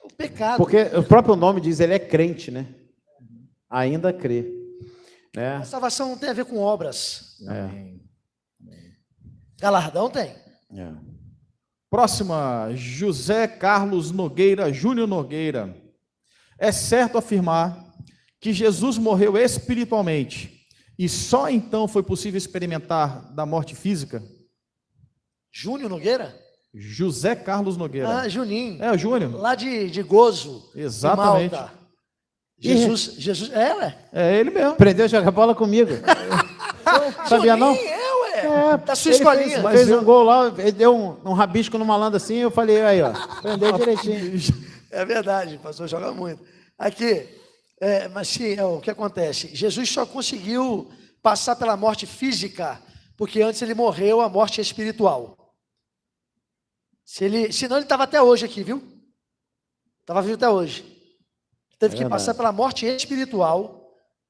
O pecado. Porque o próprio nome diz, ele é crente, né? Ainda crê. Né? A salvação não tem a ver com obras. Amém. Galardão tem. Próxima, José Carlos Nogueira, Júnior Nogueira. É certo afirmar que Jesus morreu espiritualmente e só então foi possível experimentar da morte física? Júnior Nogueira? José Carlos Nogueira. Juninho. É, o Júnior. Lá de Gozo. Exatamente. Malta. Jesus, ué? É ele mesmo. Aprendeu a jogar bola comigo. Sabia não? Da sua escolinha. Ele fez um gol lá, ele deu um rabisco no malandro assim, eu falei, aí ó, aprendeu direitinho. É verdade, o pastor joga muito. Aqui, mas sim, o que acontece? Jesus só conseguiu passar pela morte física, porque antes ele morreu a morte espiritual. Senão ele estava até hoje aqui, viu? Estava vivo até hoje. Teve que passar pela morte espiritual,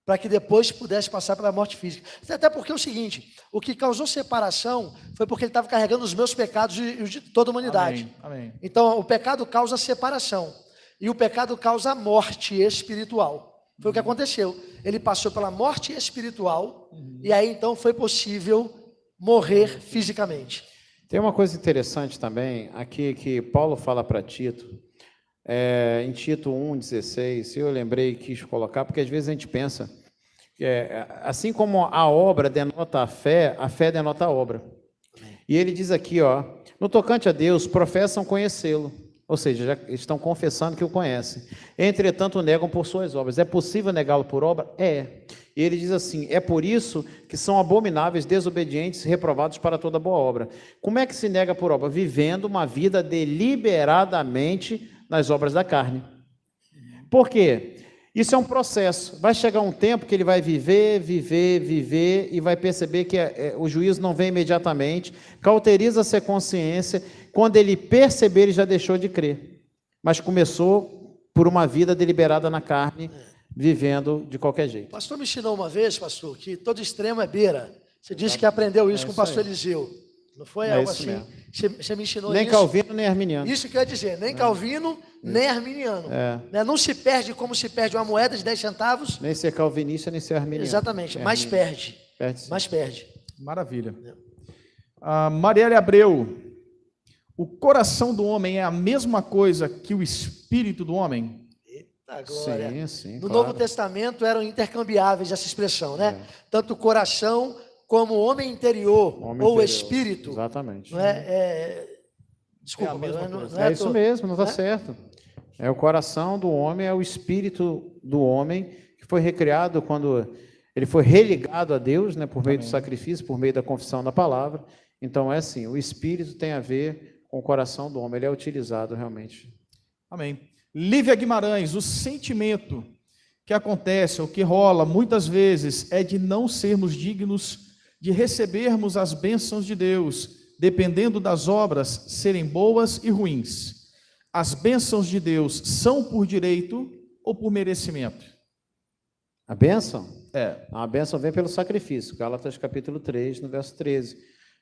para que depois pudesse passar pela morte física. Até porque é o seguinte, o que causou separação foi porque ele estava carregando os meus pecados e os de toda a humanidade. Amém. Então, o pecado causa separação. E o pecado causa morte espiritual. Foi o que aconteceu. Ele passou pela morte espiritual, e aí então foi possível morrer fisicamente. Tem uma coisa interessante também, aqui que Paulo fala para Tito, em Tito 1,16, eu lembrei e quis colocar, porque às vezes a gente pensa, que assim como a obra denota a fé denota a obra. E ele diz aqui, no tocante a Deus, professam conhecê-lo, ou seja, já estão confessando que o conhecem. Entretanto, negam por suas obras. É possível negá-lo por obra? É. E ele diz assim, é por isso que são abomináveis, desobedientes e reprovados para toda boa obra. Como é que se nega por obra? Vivendo uma vida deliberadamente nas obras da carne. Por quê? Isso é um processo. Vai chegar um tempo que ele vai viver, e vai perceber que o juízo não vem imediatamente, cauteriza-se a consciência, quando ele perceber, ele já deixou de crer. Mas começou por uma vida deliberada na carne, vivendo de qualquer jeito. O pastor me ensinou uma vez, pastor, que todo extremo é beira. Você disse que aprendeu isso com o pastor Eliseu. Não foi algo assim? Você me ensinou nem isso? Nem Calvino, nem Arminiano. Isso quer dizer, nem Calvino, nem Arminiano. Não se perde como se perde uma moeda de 10 centavos. Nem ser calvinista, nem ser arminiano. Exatamente, mais perde. Perde. Mais perde. Maravilha. Marielle Abreu, o coração do homem é a mesma coisa que o espírito do homem? Eita glória. Sim, No claro. Novo Testamento eram intercambiáveis essa expressão, né? Tanto o coração como o homem interior, Homem ou o interior. espírito. Exatamente. Não é? Desculpa, É a mesma mas coisa. não É isso mesmo, não está né? certo. É o coração do homem, é o espírito do homem, que foi recriado quando ele foi religado a Deus, né, por meio do sacrifício, por meio da confissão da palavra. Então é assim, o espírito tem a ver com o coração do homem, ele é utilizado realmente. Amém. Lívia Guimarães, o sentimento que acontece, ou que rola muitas vezes, é de não sermos dignos de recebermos as bênçãos de Deus, dependendo das obras serem boas e ruins. As bênçãos de Deus são por direito ou por merecimento? A bênção? É. A bênção vem pelo sacrifício, Gálatas capítulo 3, no verso 13,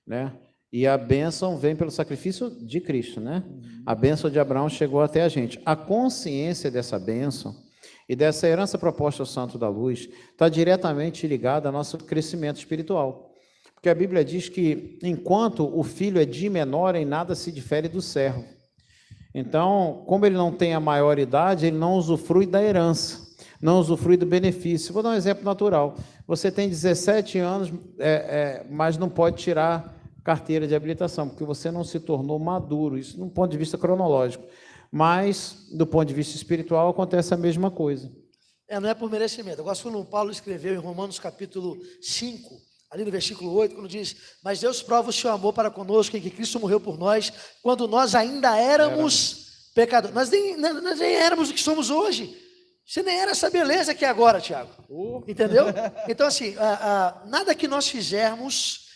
né? E a bênção vem pelo sacrifício de Cristo, né? A bênção de Abraão chegou até a gente. A consciência dessa bênção e dessa herança proposta ao Santo da Luz está diretamente ligada ao nosso crescimento espiritual. Porque a Bíblia diz que, enquanto o filho é de menor, em nada se difere do servo. Então, como ele não tem a maioridade, ele não usufrui da herança, não usufrui do benefício. Vou dar um exemplo natural. Você tem 17 anos, mas não pode tirar carteira de habilitação, porque você não se tornou maduro, isso do ponto de vista cronológico. Mas, do ponto de vista espiritual, acontece a mesma coisa. Não é por merecimento. Eu gosto quando Paulo escreveu em Romanos capítulo 5, ali no versículo 8, quando diz: mas Deus prova o seu amor para conosco, em que Cristo morreu por nós, quando nós ainda éramos pecadores. Nós nem éramos o que somos hoje. Você nem era essa beleza aqui agora, Tiago. Entendeu? Então, assim, nada que nós fizermos,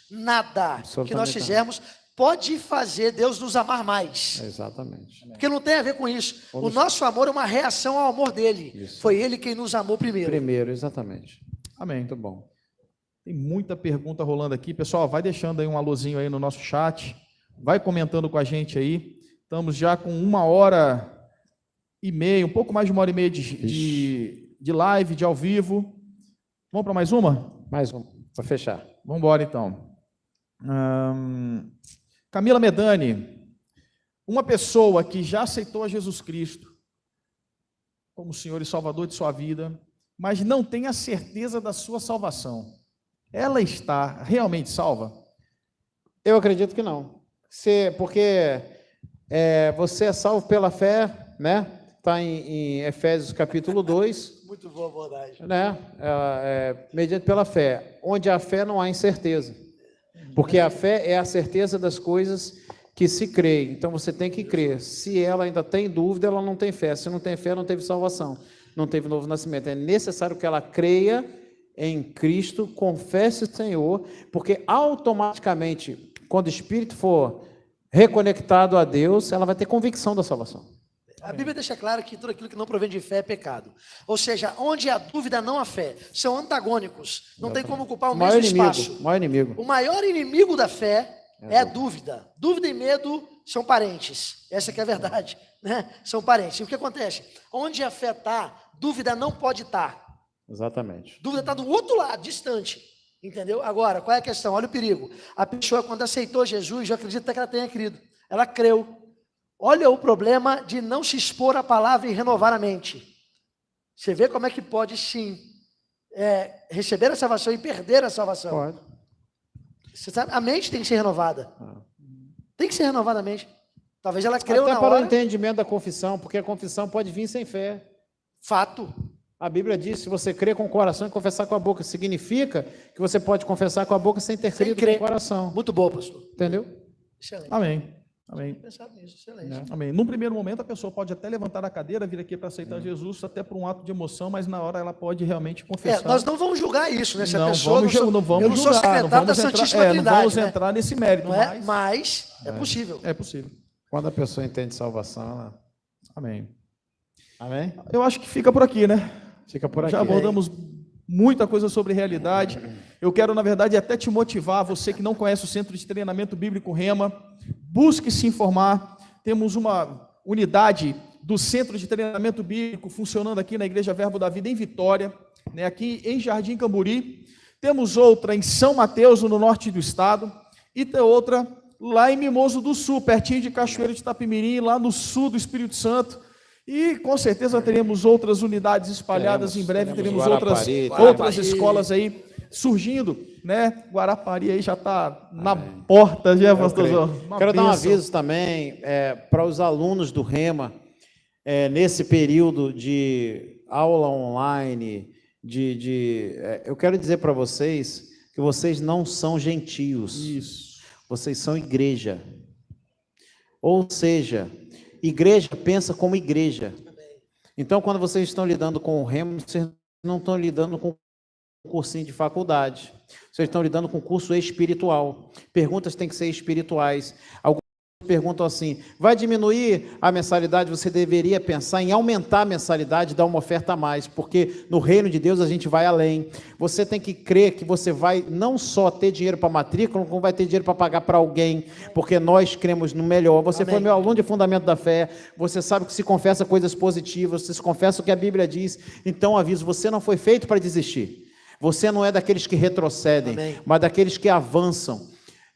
pode fazer Deus nos amar mais. Exatamente. Porque não tem a ver com isso. O nosso amor é uma reação ao amor dele. Isso. Foi ele quem nos amou primeiro. Primeiro, exatamente. Amém. Muito bom. Tem muita pergunta rolando aqui. Pessoal, vai deixando aí um alôzinho aí no nosso chat. Vai comentando com a gente aí. Estamos já com 1h30, um pouco mais de 1h30 de live, de ao vivo. Vamos para mais uma? Mais um, para fechar. Vamos embora, então. Camila Medani, uma pessoa que já aceitou a Jesus Cristo como Senhor e Salvador de sua vida, mas não tem a certeza da sua salvação, ela está realmente salva? Eu acredito que não. Porque você é salvo pela fé, né? Está em Efésios capítulo 2. Muito boa abordagem. Né? Mediante pela fé. Onde há fé não há incerteza. Porque a fé é a certeza das coisas que se crê. Então você tem que crer. Se ela ainda tem dúvida, ela não tem fé. Se não tem fé, não teve salvação. Não teve novo nascimento. É necessário que ela creia em Cristo, confesse o Senhor, porque automaticamente, quando o espírito for reconectado a Deus, ela vai ter convicção da salvação. A Bíblia deixa claro que tudo aquilo que não provém de fé é pecado. Ou seja, onde há dúvida, não há fé. São antagônicos. Não tem como ocupar o mesmo espaço. O maior inimigo. O maior inimigo da fé é a dúvida. Dúvida e medo são parentes. Essa que é a verdade, né? São parentes. E o que acontece? Onde a fé está, dúvida não pode estar. Exatamente. Dúvida está do outro lado, distante. Entendeu? Agora, qual é a questão? Olha o perigo. A pessoa, quando aceitou Jesus, eu acredito até que ela tenha crido. Ela creu. Olha o problema de não se expor à palavra e renovar a mente. Você vê como é que pode, sim, receber a salvação e perder a salvação. Pode. Você sabe, a mente tem que ser renovada. Tem que ser renovada a mente. Talvez ela creu Até na para hora. o entendimento da confissão, porque a confissão pode vir sem fé. Fato. A Bíblia diz, se você crer com o coração e confessar com a boca, significa que você pode confessar com a boca sem ter crido com o coração. Muito bom, pastor. Entendeu? Excelente. Amém. Amém. Pensado nisso, excelente. Amém. Num primeiro momento, a pessoa pode até levantar da cadeira, vir aqui para aceitar Jesus, até por um ato de emoção, mas na hora ela pode realmente confessar. Nós não vamos julgar isso, né? Se a Não pessoa vamos eu não julgar, sou secretário da Santíssima Trindade, não vamos né? entrar nesse mérito, Não é? Mas é possível. é possível. Quando a pessoa entende salvação, ela... Amém. Amém? Eu acho que fica por aqui, né? Fica por aqui. Já abordamos muita coisa sobre realidade. Eu quero, na verdade, até te motivar, você que não conhece o Centro de Treinamento Bíblico Rema, busque se informar. Temos uma unidade do Centro de Treinamento Bíblico funcionando aqui na Igreja Verbo da Vida em Vitória, né, aqui em Jardim Camburi. temos outra em São Mateus, no norte do estado, e tem outra lá em Mimoso do Sul, pertinho de Cachoeiro de Itapemirim, lá no sul do Espírito Santo. E com certeza teremos outras unidades espalhadas, em breve teremos outras escolas aí surgindo, né? Guarapari aí já está na porta, já, pastorzão. Quero dar um aviso também para os alunos do Rema, nesse período de aula online, eu quero dizer para vocês que vocês não são gentios. Isso. Vocês são igreja. Ou seja, igreja pensa como igreja. Então, quando vocês estão lidando com o Rema, vocês não estão lidando com um cursinho de faculdade. Vocês estão lidando com curso espiritual. Perguntas têm que ser espirituais. Alguns perguntam assim, vai diminuir a mensalidade? Você deveria pensar em aumentar a mensalidade e dar uma oferta a mais, porque no reino de Deus a gente vai além. Você tem que crer que você vai não só ter dinheiro para matrícula, como vai ter dinheiro para pagar para alguém, porque nós cremos no melhor. Você foi meu aluno de fundamento da fé, você sabe que se confessa coisas positivas, você se confessa o que a Bíblia diz, então aviso, você não foi feito para desistir. Você não é daqueles que retrocedem, mas daqueles que avançam.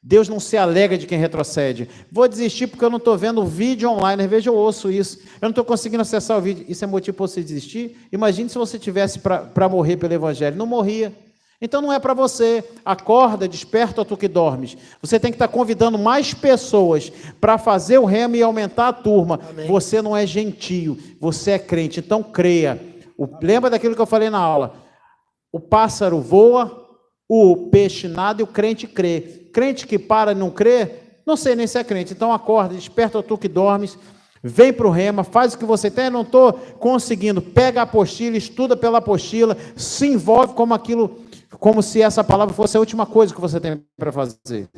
Deus não se alegra de quem retrocede. Vou desistir porque eu não estou vendo o vídeo online. Às vezes eu ouço isso. Eu não estou conseguindo acessar o vídeo. Isso é motivo para você desistir? Imagine se você tivesse para morrer pelo Evangelho. Não morria. Então não é para você. Acorda, desperta, tu que dormes. Você tem que estar convidando mais pessoas para fazer o Rema e aumentar a turma. Amém. Você não é gentio, você é crente. Então creia. Lembra daquilo que eu falei na aula. O pássaro voa, o peixe nada e o crente crê. Crente que para e não crê, não sei nem se é crente. Então acorda, desperta tu que dormes, vem para o Rema, faz o que você tem. Não estou conseguindo, pega a apostila, estuda pela apostila, se envolve como se essa palavra fosse a última coisa que você tem para fazer.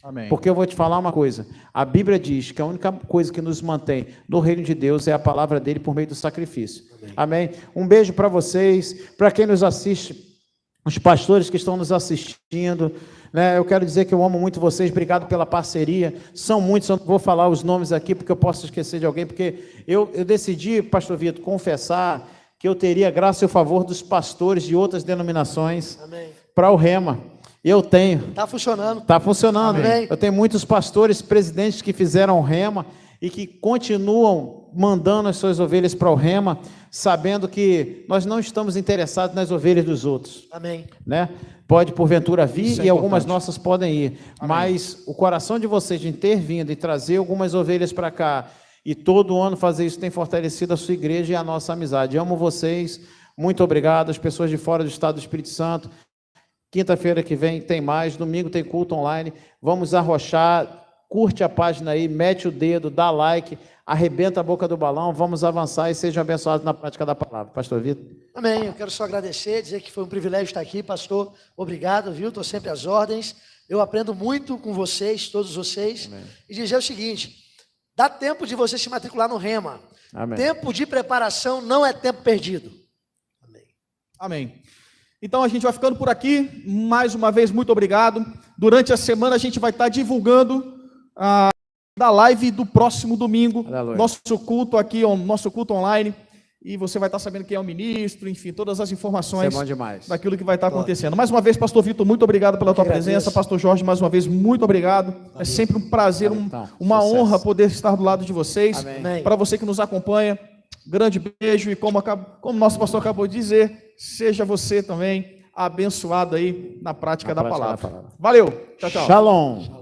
Amém. Porque eu vou te falar uma coisa, a Bíblia diz que a única coisa que nos mantém no reino de Deus é a palavra dele por meio do sacrifício. Amém? Um beijo para vocês, para quem nos assiste, os pastores que estão nos assistindo, né? Eu quero dizer que eu amo muito vocês, obrigado pela parceria, são muitos, eu não vou falar os nomes aqui porque eu posso esquecer de alguém, porque eu decidi, pastor Vitor, confessar que eu teria graça e o favor dos pastores de outras denominações para o Rema. Eu tenho. Está funcionando. Está funcionando. Amém. Eu tenho muitos pastores, presidentes que fizeram o Rema e que continuam mandando as suas ovelhas para o Rema, sabendo que nós não estamos interessados nas ovelhas dos outros. Amém. Né? Pode, porventura, vir e algumas nossas podem ir. Amém. Mas o coração de vocês de ter vindo e trazer algumas ovelhas para cá e todo ano fazer isso tem fortalecido a sua igreja e a nossa amizade. Amo vocês. Muito obrigado. As pessoas de fora do estado do Espírito Santo. Quinta-feira que vem tem mais. Domingo tem culto online. Vamos arrochar. Curte a página aí, mete o dedo, dá like, arrebenta a boca do balão, vamos avançar e sejam abençoados na prática da palavra. Pastor Vitor. Amém. Eu quero só agradecer, dizer que foi um privilégio estar aqui, pastor. Obrigado, viu? Estou sempre às ordens. Eu aprendo muito com vocês, todos vocês. Amém. E dizer o seguinte, dá tempo de você se matricular no Rema. Amém. Tempo de preparação não é tempo perdido. Amém. Amém. Então a gente vai ficando por aqui. Mais uma vez, muito obrigado. Durante a semana a gente vai estar divulgando da live do próximo domingo, Aleluia. nosso culto aqui, nosso culto online, e você vai estar sabendo quem é o ministro, enfim, todas as informações daquilo que vai estar acontecendo. Mais uma vez, pastor Vitor, muito obrigado pela tua presença, pastor Jorge, mais uma vez, muito obrigado. É sempre um prazer, uma honra poder estar do lado de vocês. Para você que nos acompanha, grande beijo, e como nosso pastor acabou de dizer, seja você também abençoado aí na prática da palavra. Valeu, tchau, tchau. Shalom.